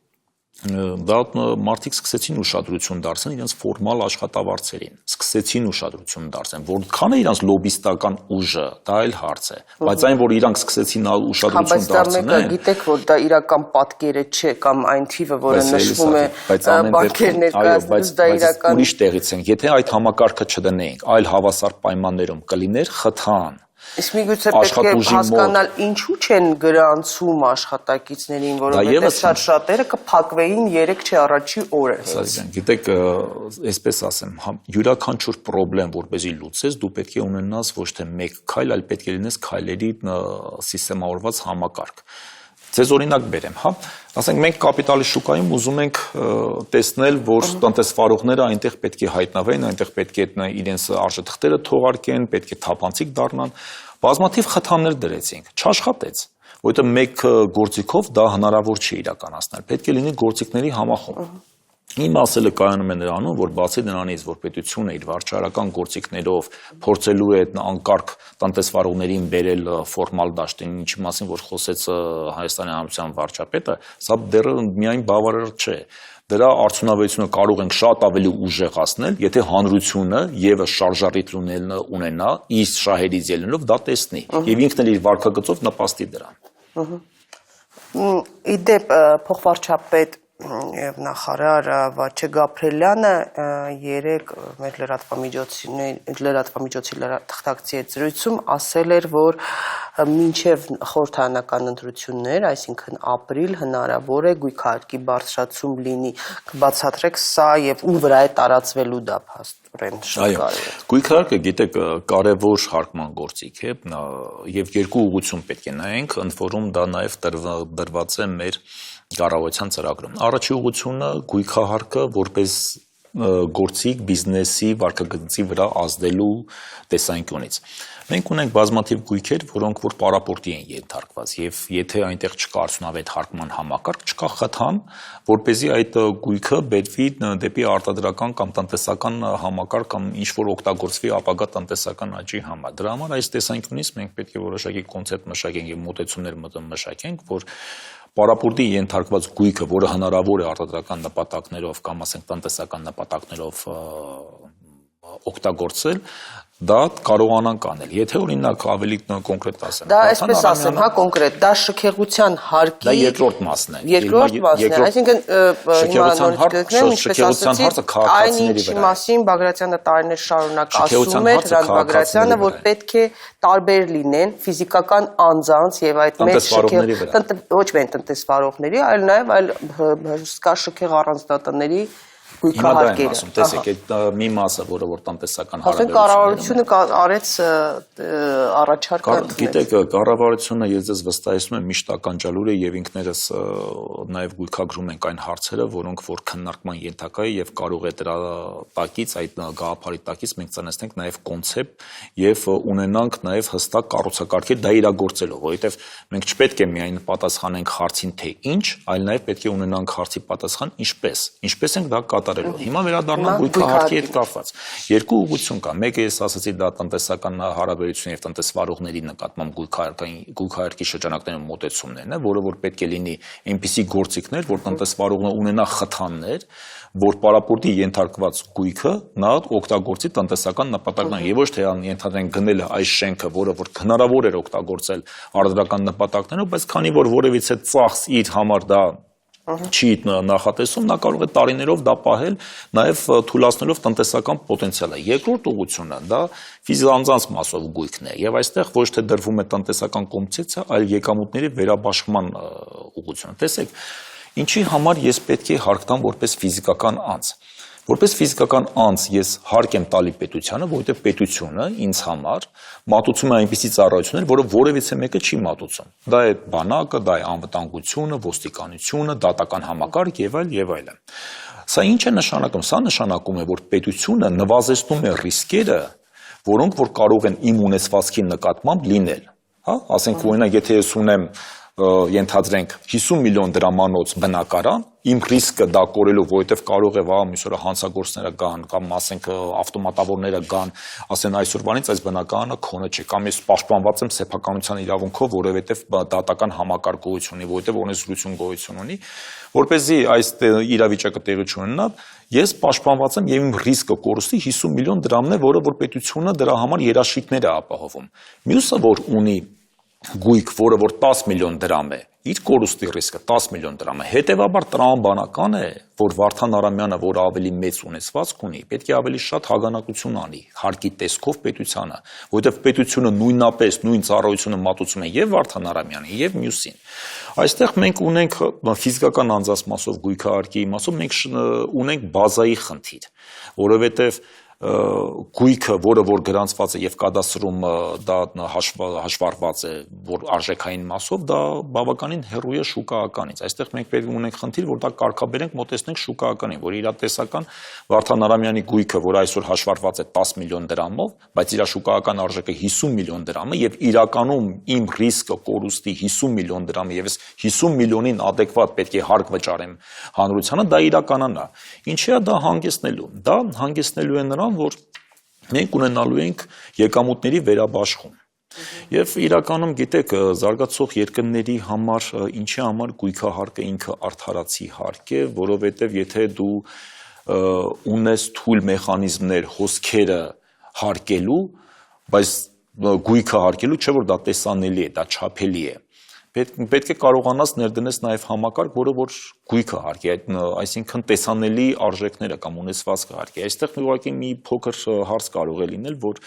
դա մարդիկ սկսեցին ուշադրություն դարձնել իրենց ֆորմալ աշխատավարձերին, սկսեցին ուշադրություն դարձնել, որքան է իրենց լոբիստական ուժը, դա այլ հարց է, բայց այն, որ իրանք սկսեցին ուշադրություն դարձնել, գիտեք, որ դա իրական պատկերը չէ, կամ այն թիվը, որը նշվում է բանկեր ներկայացնելուց, դա իրական ուրիշ տեղից ենք, եթե այդ համակարգը չդնեինք, այլ հավասար պայմաններում կլիներ խթան։ Իսկ միգուցե պետք է հասկանալ ինչու չեն գրանցում աշխատակիցներին, որովհետև շատ-շատերը կփակվեին 3 չէ առաջի օրը։ Գիտեք, այսպես ասեմ, յուրաքանչյուր խնդրեմ, որպեսզի լուծես, դու պետք է ունենաս ոչ թե մեկ քայլ, այլ պետք է լինես քայլերի սիստեմավորված համակարգ։ Ձեզ օրինակ բերեմ, հա, ասենք մենք կապիտալի շուկայում ուզում ենք տեսնել, որ տնտեսվարողները այնտեղ պետք է հայտնվեն, այնտեղ պետք է իրենց արժեթղթերը թողարկեն, պետք է թափանցիկ դառնան, բազմաթիվ խթաններ դրեցինք, չաշխատեց, որովհետև մեկ գործիքով դա հնարավոր չի իրականացնել, պետք է լինի գործիքների համախումբ։ Իմ ասելը կայանում է նրանում, որ բացի դրանից, որ պետությունը իր վարչարական գործիքներով փորձելու է անկարգ տնտեսվարողներին բերել ֆորմալ դաշտին, ինչի մասին որ խոսեց Հայաստանի Հանրապետության վարչապետը, սա դեռ միայն բավարար չէ։ դրա արդյունավետությունը կարող ենք շատ ավելի ուժեղացնել, եթե հանրությունը եւս շարժառիթ ունենա իր շահերից ելնելով դա տեսնի եւ ինքն էլ իր վարքագծով նպաստի դրան։ Իդեպ փոխվարչապետ եւ նախարար Վաչե Գաբրելյանը երեք մեր լրատվամիջոցի թղթակցի հետ զրույցում ասել էր, որ մինչև խորհրդարանական ընտրություններ, այսինքն ապրիլ, հնարավոր է գույքահարկի բարձրացում լինի։ Կբացատրեք սա եւ ում վրա է տարածվելու դա փաստորեն շատ կարևոր է։ Գույքահարկը, գիտեք, կարևոր հարկման գործիք է եւ երկու ուղղություն պետք է նայենք, ընդ որում դա նաեւ դրված է մեր կառավարության ծրագրում։ Առաջի ուղղությունը գույքահարկը որպես գործիք բիզնեսի վարկագծի վրա ազդելու տեսանկյունից։ Մենք ունենք բազմաթիվ գույքեր, որոնք որ պարապորտի են ենթարկված եւ եթե այնտեղ չկա արդյունավետ հարկման համակարգ, չկա խթան, որպեսզի այդ գույքը բերվի դեպի արտադրական կամ տնտեսական համակարգ կամ ինչ որ օգտագործվի ապագա տնտեսական աճի համար։ Դրա համար այս տեսանկյունից մենք պետք է որոշակի կոնցեպտ մշակենք եւ մոտեցումներ մշակենք, որ պարապորտի ենթարկված գույքը, որը հնարավոր է արտադրական նպատակներով կամ ասենք տնտեսական նպատակներով օգտագործել, դա կարողանանք անել։ Եթե օրինակ ավելի կոնկրետ ասեմ, դա այսպես ասեմ, հա կոնկրետ, դա շքեղության հարկի դա երկրորդ մասն է։ Երկրորդ մասն է, այսինքն շքեղության հարցը, շքեղության հարցը քաղաքացիների վրա է։ Այն մասին Բագրատյանը տարիներ շարունակ ասում էր, Հրանտ Բագրատյանը, որ պետք է տարբեր լինեն ֆիզիկական անձանց եւ այդ մեծ ոչ միայն տնտեսվարողների, այլ նաեւ հսկա շքեղ առանձնատների գույքահարկերը։ Տեսեք, այդ մի մասը, որը որ տնտեսական հարաբերությունները կառավարությունը արեց առաջարկ ընդունել։ Գիտեք, կառավարությունը ես ձեզ վստահեցնում եմ միշտ ականջալուր է եւ ինքներս նաեւ գույքագրում ենք այն հարցերը, որոնք որ քննարկման ենթակա է եւ կարող է դրա տակից այդ գաղափարի տակից մենք ծնեցնենք նաեւ կոնցեպտ եւ ունենանք նաեւ հստակ կառուցակարգեր դա իրագործելով, որովհետեւ մենք չպետք է միայն պատասխանենք հարցին թե ինչ, այլ նաեւ պետք է ունենանք հարցի պատասխան ինչպես ենք դա կատարելու։ Հիմա վերադառնանք գույքահարկի հետ կապված։ Երկու ուղղություն կա։ Մեկը ես ասացի դա տնտեսական հարաբերություն եւ տնտեսվարողների նկատմամբ գույքահարկի շրջանակներում մոտեցումներն է, որը որ պետք է լինի այնպիսի գործիքներ, որ տնտեսվարողը ունենա խթաններ, որ պարապորտի ենթարկված գույքը նա օգտագործի տնտեսական նպատակներով եւ ոչ թե ենթադրենք գնել այս շենքը, որը որ հնարավոր էր օգտագործել արտադրական նպատակներով, բայց քանի որ որևիցե ծախս իր համար դա չի նախատեսում, նա կարող է տարիներով դա պահել, նաև թույլատնելով տնտեսական պոտենցիալը։ Երկրորդ ուղղությունը դա ֆիզիկանձանց մասով գույքն է, եւ այստեղ ոչ թե դրվում է տնտեսական կոմպենսացիա, այլ եկամուտների վերաբաշխման ուղղությունը։ Տեսեք, ինչի համար ես պետք է հարկ տամ որպես ֆիզիկական անձ։ Որպես ֆիզիկական անձ ես հարկ եմ տալի պետությանը, որովհետև պետությունը ինձ համար մատուցում է այնպիսի ծառայություններ, որը որևիցե մեկը չի մատուցում։ Դա է բանակը, դա է անվտանգությունը, ոստիկանությունը, դատական համակարգ եւ այլն։ Սա ինչ է նշանակում։ Սա նշանակում է, որ պետությունը նվազեցնում է ռիսկերը, որոնք որ կարող են իմ ունեցվածքի նկատմամբ լինել։ Հա, ասենք օրինակ, եթե ես ունեմ ենթադրենք 50 միլիոն դրամանոց բնակարան, իմ ռիսկը դա կորելով, որովհետև կարող է վաղ մյուս օրը հանցագործները գան կամ ասենք ավտոմատավորները գան, ասեն այսօրվանից այս բնակարանը քոնը չէ, կամ ես պաշտպանված եմ սեփականության իրավունքով, որովհետև դատական համակարգ գոյություն ունի, որովհետև օրենսդրություն գոյություն ունի, որպեսզի այս իրավիճակը տեղի չունենա, ես պաշտպանված եմ եւ իմ ռիսկը կորուստի 50 միլիոն դրամն է, որը որ պետությունը դրա համար երաշխիքներ է ապահովում։ Մյուսը որ ունի գույք, որը որ 10 միլիոն դրամ է, իր կորուստի ռիսկը 10 միլիոն դրամ է, հետևաբար տրամաբանական է, որ Վարդան Արամյանը, որ ավելի մեծ ունեցվածք ունի, պետք է ավելի շատ հագանակություն անի հարկի տեսքով պետությանը, որովհետև պետությունը նույնապես նույն ծառայությունը մատուցում է եւ Վարդան Արամյանին եւ մյուսին։ Այստեղ մենք ունենք ֆիզիկական անձանց մասով գույքահարկի մասով մենք ունենք բազայի խնդիր, որովհետև գույքը, որը որ գրանցված է եւ կադաստրում դա հաշվառված է, որ արժեքային մասով դա բավականին հեռու է շուկայականից։ Այստեղ մենք պետք ունենք խնդիր, որ դա կարգաբերենք, մոտեցնենք շուկայականին, որ իրատեսական Վարդան Արամյանի գույքը, որ այսօր հաշվառված է 10 միլիոն դրամով, բայց իր շուկայական արժեքը 50 միլիոն դրամ է եւ իրականում իմ ռիսկը կորուստի 50 միլիոն դրամ է եւ ես 50 միլիոնին adekvat պետք է հարկ վճարեմ հանրությանը, դա իրականանա։ Ինչի է դա հանգեցնելու։ Դա հանգեցնելու է նրան, որ մենք ունենալու ենք եկամուտների վերաբաշխում։ Եվ իրականում գիտեք, զարգացող երկրների համար ինչի համար գույքահարկը ինքը արդարացի հարկ է, որովհետև եթե դու ունես թույլ մեխանիզմներ հոսքերը հարկելու, բայց գույքը հարկելու, չէ որ դա տեսանելի է, դա չափելի է։ Պետք է կարողանաս ներդնես նաև համակարգ, որը որ գույքը հարկի, այսինքն տեսանելի արժեքները կամ ունեցվածքը հարկի։ Այստեղ ուղղակի մի փոքր հարց կարող է լինել, որ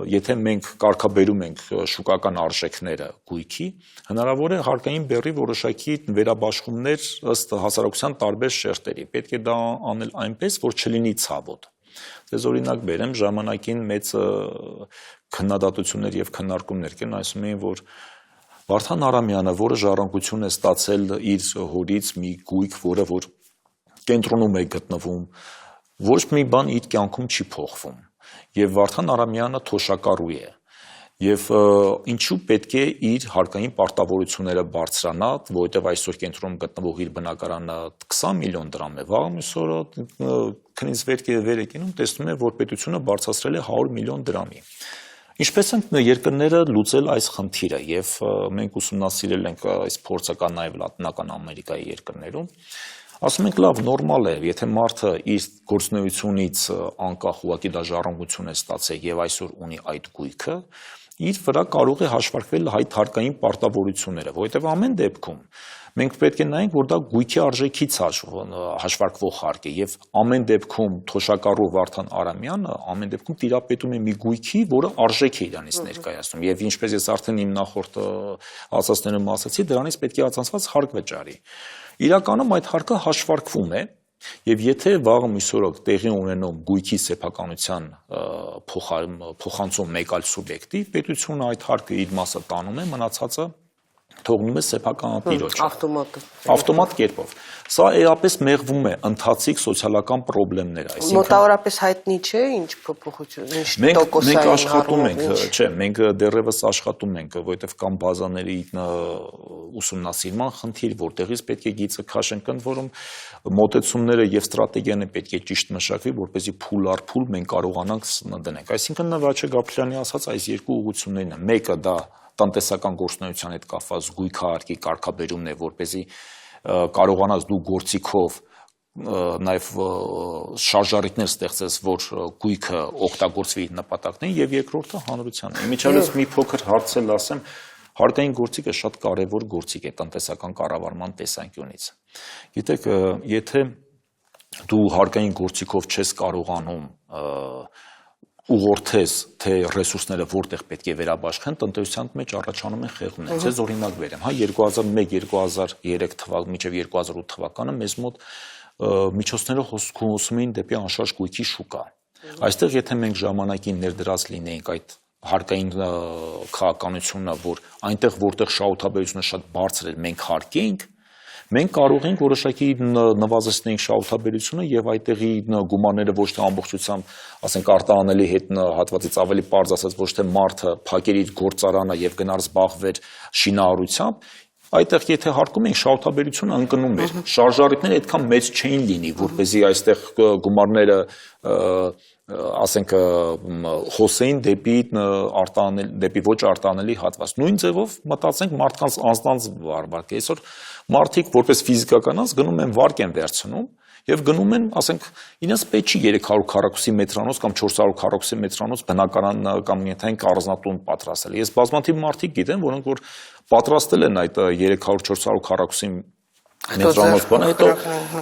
եթե մենք կարգաբերում ենք շուկական արժեքները գույքի, հնարավոր է հարկային բեռի որոշակի վերաբաշխումներ ըստ հասարակության տարբեր շերտերի։ Պետք է դա անել այնպես, որ չլինի ցավոտ։ Ձեզ օրինակ բերեմ, ժամանակին մեծ քննադատություններ եւ քննարկումներ կան, ասում էին, որ Վարդան Արամյանը, որը ժառանգություն է ստացել իր հորից մի գույք, որը որ կենտրոնում է գտնվում, ոչ մի բան իր կյանքում չի փոխվում։ Եվ Վարդան Արամյանը թոշակառու է։ Եվ ինչու պետք է իր հարկային պարտավորությունները բարձրանա, որովհետև այսօր կենտրոնում գտնվող իր բնակարանը 20 միլիոն դրամ է, վաղ մյուս օրը քնից վեր է կենում, տեսնում է, որ պետությունը բարձրացրել է 100 միլիոն դրամի։ Ինչպես են երկրները լուծել այս խնդիրը եւ մենք ուսումնասիրել ենք այս փորձը կա նաեւ Լատինական Ամերիկայի երկրներում, ասում ենք լավ, նորմալ է, եթե մարդը իր գործունեությունից անկախ ուղղակի դա ժառանգություն է ստացել եւ այսօր ունի այդ գույքը, իր վրա կարող է հաշվարկվել այդ հարկային պարտավորությունները, որովհետեւ ամեն դեպքում մենք պետք է նայենք, որ դա գույքի արժեքից հաշվարկվող հարկ է եւ ամեն դեպքում թոշակառու Վարդան Արամյանը ամեն դեպքում տիրապետում է մի գույքի, որը արժեք է իրանից ներկայացնում եւ ինչպես ես արդեն իմ նախորդ ասածներում ասացի, դրանից պետք է ածանցված հարկ վճարի։ Իրականում այդ հարկը հաշվարկվում է եւ եթե վաղը մյուս օրը տեղի ունենում գույքի սեփականության փոխանցում մեկ այլ սուբյեկտի, պետությունը այդ հարկը իր մասը տանում է, մնացածը թողնում է սեփական տիրոջը ավտոմատ կերպով։ Սա էապես մեղվում է ընթացիկ սոցիալական խնդիրներ, այսինքն մոտավորապես հայտնի չէ ինչ փոփոխություն, ինչ մենք աշխատում ենք, չէ, մենք դեռևս աշխատում ենք, որովհետև կան բազաների ուսումնասիրման խնդիր, որտեղից պետք է գիծը քաշենք, ընդ որում մոտեցումները եւ ստրատեգիան է պետք է ճիշտ մշակվի, որպեսզի փուլ առ փուլ մենք կարողանանք դնենք։ Այսինքն Նվաճե Գաբրելյանի ասած այս երկու ուղղություններն են, մեկը դա տնտեսական գործունեության հետ կապված գույքահարկի կարգաբերումն է, որպեսզի կարողանաս դու գործիքով նաև շարժառիթներ ստեղծես, որ գույքը օգտագործվի նպատակներին, եւ երկրորդը հանրության։ Իմիջիայլոց մի փոքր հարց էլ ասեմ, հարկային գործիքը շատ կարևոր գործիք է տնտեսական կառավարման տեսանկյունից։ Գիտեք, եթե դու հարկային գործիքով չես կարողանում ուղղորդես, թե ռեսուրսները որտեղ պետք է վերաբաշխեն, տնտեսության մեջ առաջանում են խեղումներ։ Ձեզ օրինակ բերեմ, 2001-2003 թվականը, մինչև 2008 թվականը մեզ մոտ միջոցները հոսում էին դեպի անշարժ գույքի շուկա։ Այստեղ եթե մենք ժամանակին ներդրած լինեինք այդ հարկային քաղաքականությունը, որ այնտեղ որտեղ շահութաբերությունը շատ բարձր էր, մենք հարկեինք, մենք կարող ենք որոշակի նվազեցնենք շահութաբերությունը եւ այդտեղի գումարները ոչ թե ամբողջությամբ, ասենք արտահանելի հետ հատվածից ավելի պարզ ասած, ոչ թե մարդը փակեր իր գործարանը եւ գնար զբաղվեր շինարարությամբ, այդտեղ եթե հարկում ենք շահութաբերությունը ընկնում էր, շարժառիթները այդքան մեծ չէին լինի, որպեսզի այստեղ գումարները ասենք հոսեին դեպի ոչ արտահանելի հատված։ Նույն ձևով մտածենք մարդկանց անձնանց վարվարկ։ Այսօր մարդիկ որպես ֆիզիկական անձ գնում են վարկ են վերցնում եւ գնում են, ասենք, իրենց պետք չի 300 քառակուսի մետրանոց կամ 400 քառակուսի մետրանոց բնակարան կամ նյութային առանձնատուն պատրաստել։ Ես բազմաթիվ մարդիկ գիտեմ, որոնք որ պատրաստել են այդ 300-400 քառակուսի մետրոնոց բանը, հետո,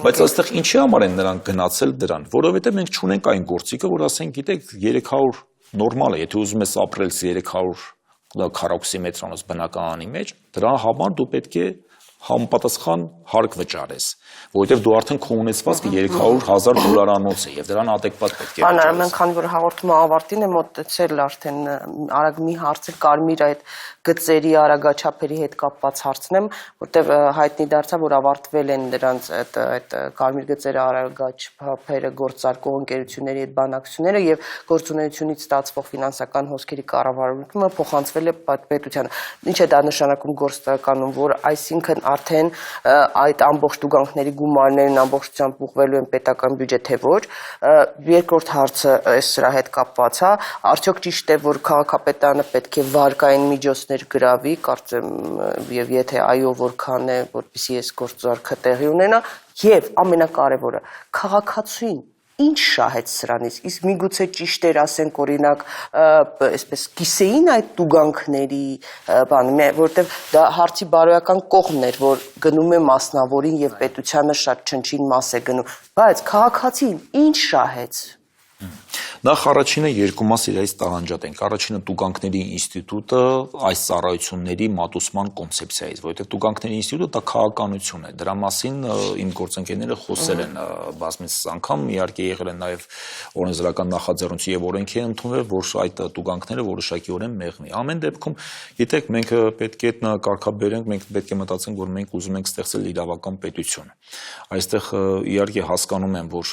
բայց այստեղ ինչի համար են նրանք գնացել դրան, որովհետև մենք չունենք այն գործիքը, որ ասենք, գիտեք, 300 նորմալ է, եթե ուզում ես ապրել 300 քառակուսի մետրոնոց բնակարանի մեջ, դրա համար դու պետք է համապատասխան հարկ վճարես, որովհետև դու արդեն քո ունեցվածքը 300,000 դոլարանոց է եւ դրան adekvat պետք է վճարես։ Մենք քանի որ հաղորդումը ավարտին է մոտեցել արդեն, արագ մի հարց է Կարմիր այդ գծերի արագաչափերի հետ կապված հարցնեմ, որտեղ հայտնի դարձավ, որ ավարտվել են դրանց այդ կարմիր գծերի արագաչափերը գործարկող ընկերությունների հետ բանակցությունները եւ գործունեությունից ստացվող ֆինանսական հոսքերի կառավարումը փոխանցվել է պետությանը։ Ինչ է դա նշանակում գործնականում, որ այսինքն արդեն այդ ամբողջ տուգանքների գումարներն ամբողջությամբ ուղղվելու են պետական բյուջե, թե ոչ։ Երկրորդ հարցը սրա հետ կապված է, արդյոք ճիշտ է, որ քաղաքապետարանը պետք է վարկային միջոցներ գրավի, կարծեմ, եւ եթե այո, որքան է, որպեսզի այս գործարքը տեղի ունենա, եւ ամենակարևորը, քաղաքացին ինչ շահեց սրանից, իսկ միգուցե ճիշտ էր ասենք օրինակ այսպես կիսեին այդ տուգանքների բանը, որտեղ դա հարցի բարոյական կողմն էր, որ գնում է մասնավորին եւ պետությանը շատ չնչին մաս է գնում, բայց քաղաքացին ինչ շահեց։ Նախ առաջինը երկու մաս իրայից տարանջատ ենք։ Առաջինը տուգանքների ինստիտուտը այս ծառայությունների մատուցման կոնցեպցիայից, որովհետև տուգանքների ինստիտուտը դա քաղաքականություն է։ Դրա մասին իմ գործընկերները խոսել են բազմիցս անգամ, իհարկե եղել են նաև օրենսդրական նախաձեռնություն եւ օրենք է ընդունվել, որ այդ տուգանքները որոշակիորեն մեղմի։ Ամեն դեպքում, գիտեք, մենք պետք է կարգաբերենք, մենք պետք է մտածենք, որ մենք ուզում ենք ստեղծել իրավական պետություն։ Այստեղ իհարկե հասկանում եմ, որ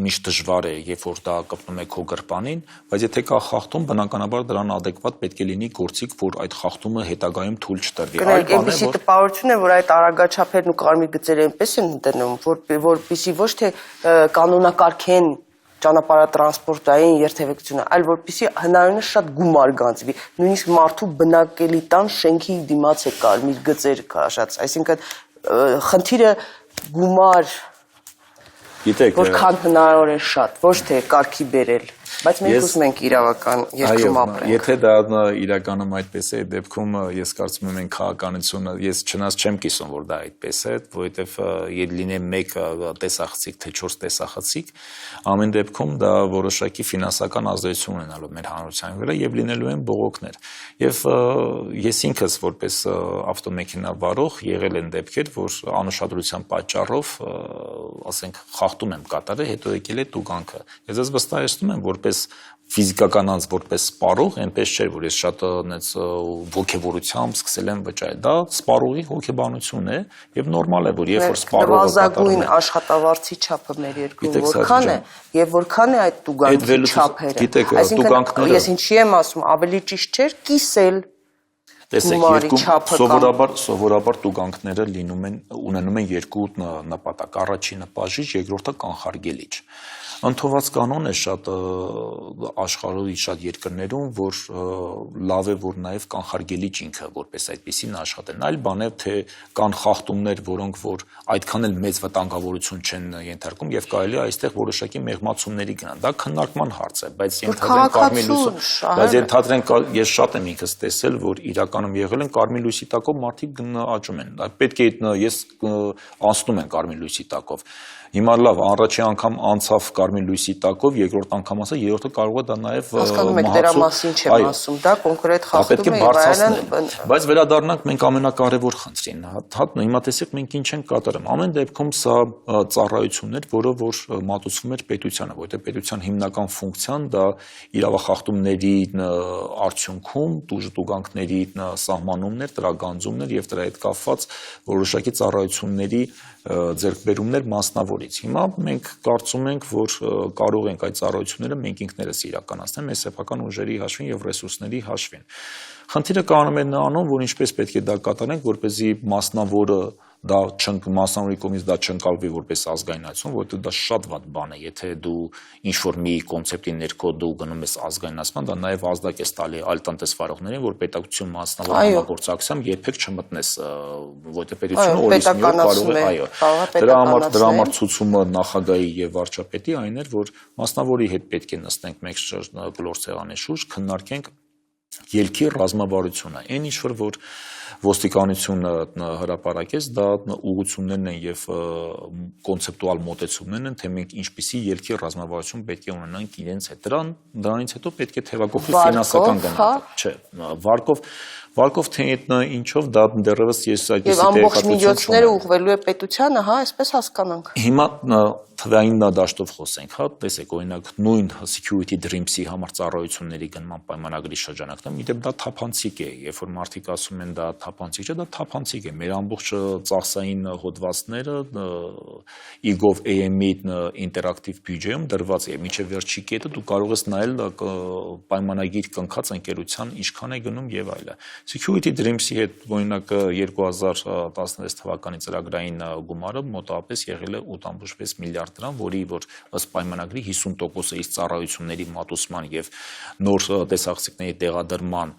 միշտ դժվար է, երբ որ դա կպնում է քո գրպանին, բայց եթե կա խախտում, բնականաբար դրան adekvat պետք է լինի գործիք, որ այդ խախտումը հետագայում թույլ չտրվի։ Կներեք, այնպեսի տպավորություն է, որ այդ արագաչափերն ու կարմիր գծերը այնպես են դնում, որպեսզի ոչ թե կանոնակարգեն ճանապարհատրանսպորտային երթևեկությունը, այլ որպեսզի հնարավորինս շատ գումար գանձվի, նույնիսկ մարդու բնակելի տան շենքի դիմաց է կարմիր գծեր քաշած, այսինքն խնդիրը գումար որքան հնարավոր է շատ, ոչ թե կարգի բերել, բայց մենք ուզում ենք իրավական երկրում ապրենք։ Եթե դա իրականում այդպես է, դեպքում ես կարծում եմ մենք քաղաքականությունը, ես չնայած չեմ կիսում, որ դա այդպես է, որովհետև եթե լինի մեկ տեսախցիկ, թե 4 տեսախցիկ, ամեն դեպքում դա որոշակի ֆինանսական ազդեցություն ունենալու մեր հանրության վրա եւ լինելու են բողոքներ։ Եվ ես ինքս որպես ավտոմեքենա վարող եղել են դեպքեր, որ անուշադրության պատճառով, ասենք, խախտում եմ կատարել, հետո եկել է տուգանքը։ Ես ես վստահեցնում եմ, որպես ֆիզիկական անձ, որպես սպառող, այնպես չէր, որ ես շատ ոգևորությամբ սկսել եմ վճարել։ Դա սպառողի հոգեբանություն է եւ նորմալ է, որ երբ որ սպառողը նվազագույն աշխատավարձի չափը մեր երկրում որքան է եւ որքան է այդ տուգանքի չափերը։ Այսինքն ես ինչի եմ ասում, ավելի ճիշտ չէր կիսել։ Տեսեք, սովորաբար տուգանքները ունենում են երկու նպատակ։ Առաջինը բաժիչ, երկրորդը կանխարգելիչ։ Ընդունված կանոն է շատ աշխարհի շատ երկրներում, որ լավ է, որ նաև կանխարգելիչ ինքը որպես այդպեսին աշխատեն։ Այլ բան է, թե կան խախտումներ, որոնք որ այդքան էլ մեծ վտանգավորություն չեն ենթարկում եւ կարելի է այստեղ որոշակի մեղմացումների գնալ։ Դա քննարկման հարց է, բայց ենթադրենք, ես շատ եմ ինքս տեսել, որ իրականում եղել են կարմիր լույսի տակով մարդիկ աճում են։ Պետք է ես անցնում են կարմիր լույսի տակով։ Հիմա լավ, առաջի անգամ անցավ կարմիր լույսի տակով, երկրորդ անգամ ասա, երրորդը կարող է դա նաև հասկանում եք դրա մասին չեմ ասում, դա կոնկրետ խախտում է այլն, բայց վերադառնանք մենք ամենակարևոր խնդրին։ Հիմա տեսեք մենք ինչ ենք կատարում։ Ամեն դեպքում սա ծառայություններ, որը որ մատուցվում էր պետությանը, որտեղ պետության հիմնական ֆունկցիան դա իրավախախտումների արդյունքում տուժտուգանքների սահմանումներ, տրագանձումներ եւ դրա հետ կապված որոշակի ծառայությունների ձեռքբերումներ մասնավորից։ Հիմա մենք կարծում ենք, որ կարող ենք այդ ծառայությունները մենք ինքներս իրականացնել մեր սեփական ուժերի հաշվին եւ ռեսուրսների հաշվին։ Խնդիրը կանում է նրանում, որ ինչպես պետք է դա կատարենք, որպեսզի մասնավորի կողմից դա չընկալվի որպես ազգայնացում, որովհետեւ դա շատ վատ բան է, եթե դու ինչ-որ մի կոնցեպտի ներքո դու գնում ես ազգայնացման, դա նաեւ ազդակ ես տալի այլ տնտեսվարողներին, որ պետություն մասնավոր համագործակցությամբ երբեք չմտնես, որովհետեւ պետությունը օրից մի օր կարող է, այո։ Դրա համար ցուցումը նախագահի եւ վարչապետի այն էր, որ մասնավորի հետ պետք է նստենք մեկ գլորցեղանի շուրջ, քննարկենք ելքի ռազմավարությունը, այն ինչ որ ոստիկանությունը հրապարակեց, դա ուղղություններն են եւ կոնցեպտուալ մոտեցումներն են, թե մենք ինչպիսի ելքի ռազմավարություն պետք է ունենանք իրենց հետ։ Դրանից հետո պետք է թեւակողի ֆինանսական գնահատակ, չէ, Վարկով թե ինչով դա դեռևս ես Եվ ամբողջ միջոցները ուղղվելու է պետությանը, հա, այսպես հասկանանք։ Հիմա թվային դաշտով խոսենք, հա, տեսեք, օրինակ նույն security dreams-ի համար ծառայությունների գնման պայմանագրի շրջանակներում, իդեպ դա թափանցիկ է, երբ որ մարդիկ ասում են դա թափանցիկ չէ, դա թափանցիկ է։ Մեր ամբողջ ծախսային հոդվածները e.gov.am-ի ինտերակտիվ բյուջեում դրված է, միջև վերջի կետը դու կարող ես նայել պայմանագիր կնքած ընկերության ինչքան է գնում եւ այլն։ Security Dreams-ի հետ օրինակ 2016 թվականի ծրագրային գումարը մոտավորապես եղել է 8.6 միլիարդ դրամ, որի որ ըստ պայմանագրի 50%-ը իս ծառայությունների մատուցման եւ նոր տեսախցիկների տեղադրման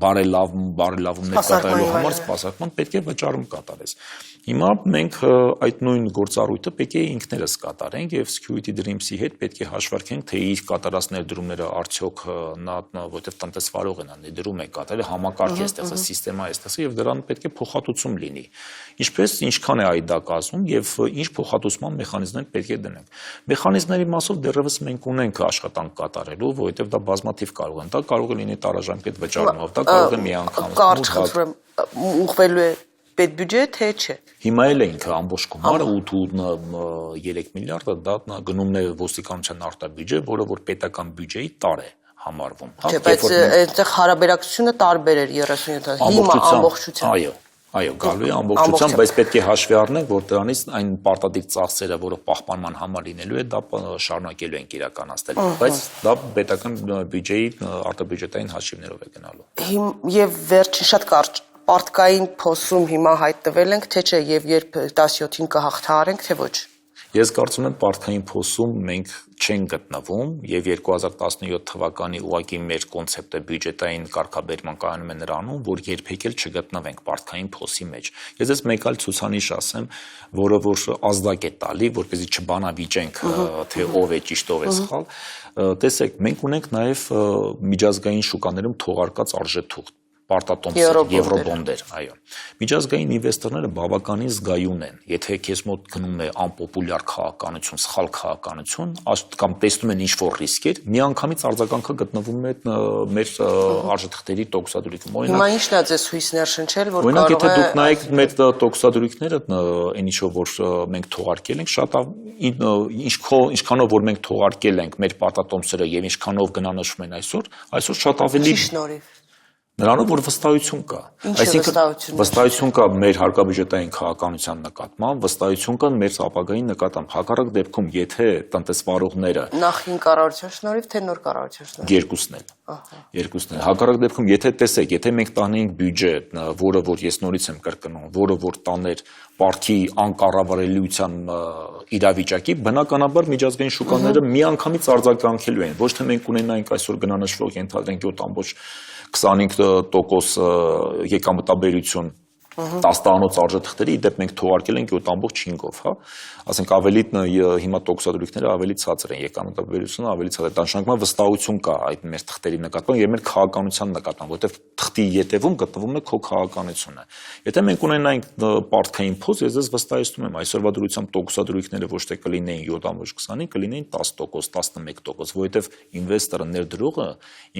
բարելավումներ կատարելու համար սպասարկման պետք է վճարում կատարես։ Հիմա մենք այդ նույն գործառույթը պետք է ինքներս կատարենք եւ Security Dreams-ի հետ պետք է հաշվարկենք, թե իր կատարած ներդրումները արդյոք նա որտեղ տնտեսվարող է նա ներդրում է կատարել, համակարգ է ստեղծել, սիստեմա է ստեղծել եւ դրան պետք է փոխհատուցում լինի։ Ինչպես ինչքան է այդ դա կազմում եւ ինչ փոխհատուցման մեխանիզմներ պետք է դնենք։ Մեխանիզմների մասով դեռևս մենք ունենք աշխատանք կատարելու, որովհետեւ դա բազմաթիվ կարող են, դա կարող է լինի տարաժամկետ վճարումով, դա կարող է միանգամից։ Կարճ խնդրեմ, ուղղվելու է պետբյուջե թե չէ։ Հիմա էլ է ինքը ամբողջ գումարը 8.3 միլիարդը դա գնումն է ոստիկանության արտաբյուջե, որը որ պետական բյուջեի տար է համարվում։ Չէ, բայց այդտեղ հարաբերակցությունը տարբեր էր 37-ը։ Հիմա ամբողջությամբ։ Այո, գալու է ամբողջությամբ, բայց պետք է հաշվի առնենք, որ դրանից այն պարտադիր ծախսերը, որը պահպանման համար լինելու է, դա շարունակելու ենք իրականացնել, բայց դա պետական բյուջեի արտաբյուջետային հաշիվներով է գնալու։ Եվ վերջին շատ կարճ պարտկային փոսում հիմա հայտնվել ենք, թե չէ, եւ երբ 17-ին կհաղթահարենք, թե ոչ։ Ես կարծում եմ պարտքային փոսում մենք չենք գտնվում եւ 2017 թվականի ուղղակի մեր կոնցեպտը բյուջետային կարգաբերման կայանում է նրանում, որ երբեք էլ չգտնվենք պարտքային փոսի մեջ։ Ես ես մեկ այլ ցուցանիշ ասեմ, որը որ ազդակ է տալի, որպեսզի չբանավիճենք, թե ով է ճիշտ, ով է սխալ։ Տեսեք, մենք ունենք նաեւ միջազգային շուկաներում թողարկած արժեթուղթ պարտատոմսեր, եվրոբոնդեր, այո։ Միջազգային ինվեստորները բավականին զգայուն են, եթե քեզ մոտ գնում է անպոպուլյար քաղաքականություն, սխալ քաղաքականություն, կամ տեսնում են ինչ-որ ռիսկեր, միանգամից արձագանքը գտնվում է մեր արժեթղթերի տոկոսադրույքում։ Հիմա ի՞նչն է ձեզ հույս ներշնչել, որ կարող է։ Օրինակ, եթե դուք նայեք մեր մեր տոկոսադրույքները, այն ինչով որ մենք թողարկել ենք, շատ ինչքանով որ մենք թողարկել ենք մեր պարտատոմսերը եւ ինչքանով գնանշվում են այսօր շատ ավելի շնորհիվ նրանով որ վստահություն կա, այսինքն վստահություն կա մեր հարկաբյուջետային քաղաքականության նկատմամբ, վստահություն կա մեր ապագայի նկատմամբ։ Հակառակ դեպքում, եթե տնտեսվարողները նախին կառավարության շնորհիվ թե նոր կառավարության շնորհիվ երկուսն էլ հակառակ դեպքում, եթե տեսեք, եթե մենք տանենք բյուջե, որը որ ես նորից եմ կրկնում, որը որ տաներ պարտքի անկառավարելիության իրավիճակի, բնականաբար միջազգային շուկաները միանգամից արձագանքելու են, ոչ թե մենք ունենայինք այսօր գնանշվող ենթադրենք 7.6% եկամտաբերություն 10 տանոց արժեթղթերի, իդեպ մենք թողարկել ենք 7.5-ով, հա, ասենք ավելի հիմա տոկոսադրույքները ավելի ցածր են, եկամտաբերությունը ավելի ցածր է, տանշանքման վստահություն կա այդ մեր թղթերի նկատմամբ եւ մեր քաղաքականության նկատմամբ, որովհետեւ թղթի ետևում գտնվում է քո քաղաքականությունը։ Եթե մենք ունենայինք պարտքային փոս, ես վստահեցնում եմ, այսօրվա դրությամբ տոկոսադրույքները ոչ թե կլինեին 7.20, կլինեին 10%, 11%, որովհետեւ ինվեստորը ներդրողը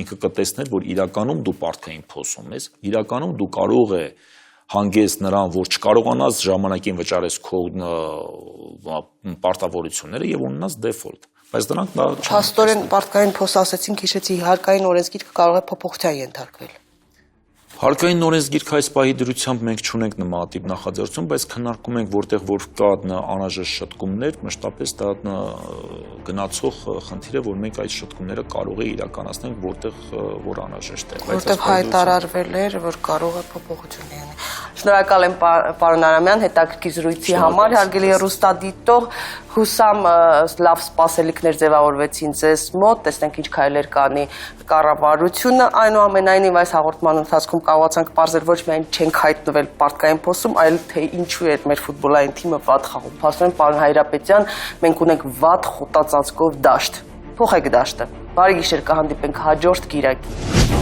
ինքը կտեսներ, որ իրականում դու պարտքային փոսում ես, իրականում դու կարող է հանգես նրան, որ չկարողանաս ժամանակին վճարես քո պարտավորությունները եւ ունենաս դեֆոլտ։ Բայց դրանք դա Փաստորեն պարտքային փոս ասեցինք, հիշեցի, հարկային օրենսգիրքը կարող է փոփոխության ենթարկվել։ Հարկային օրենսգիրքը այս պահի դրությամբ մենք չունենք նմանատիպ նախաձեռնություն, բայց քննարկում ենք որտեղ որ կա անհրաժեշտ շտկումներ, մշտապես դա գնացող խնդիր է, որ մենք այդ շտկումները կարող է իրականացնենք, որտեղ որ անհրաժեշտ է։ Որտեղ հայտարարվել էր, որ կարող է փոփոխություն լինի։ Շնորհակալ եմ պարոն Արամյան, հետաքրքիր զրույցի համար, հարգելի հեռուստադիտող, հուսամ լավ սպասելիքներ ձևավորվեցին ձեզ մոտ, տեսնենք ինչ քայլեր կանի կառավարությունը, այնուամենայնիվ այս հաղորդման ընթացքում կարողացանք պարզել ոչ միայն չենք հայտնվել պարտքային փոսում, այլ թե ինչու է մեր ֆուտբոլային թիմը վատ խաղում։ Փաստորեն, պարոն Հայրապետյան, մենք ունենք վատ խոտածածկով դաշտ։ Փոխեք դաշտը։ Բարի գիշեր, կհանդիպենք հաջորդ կիրակի։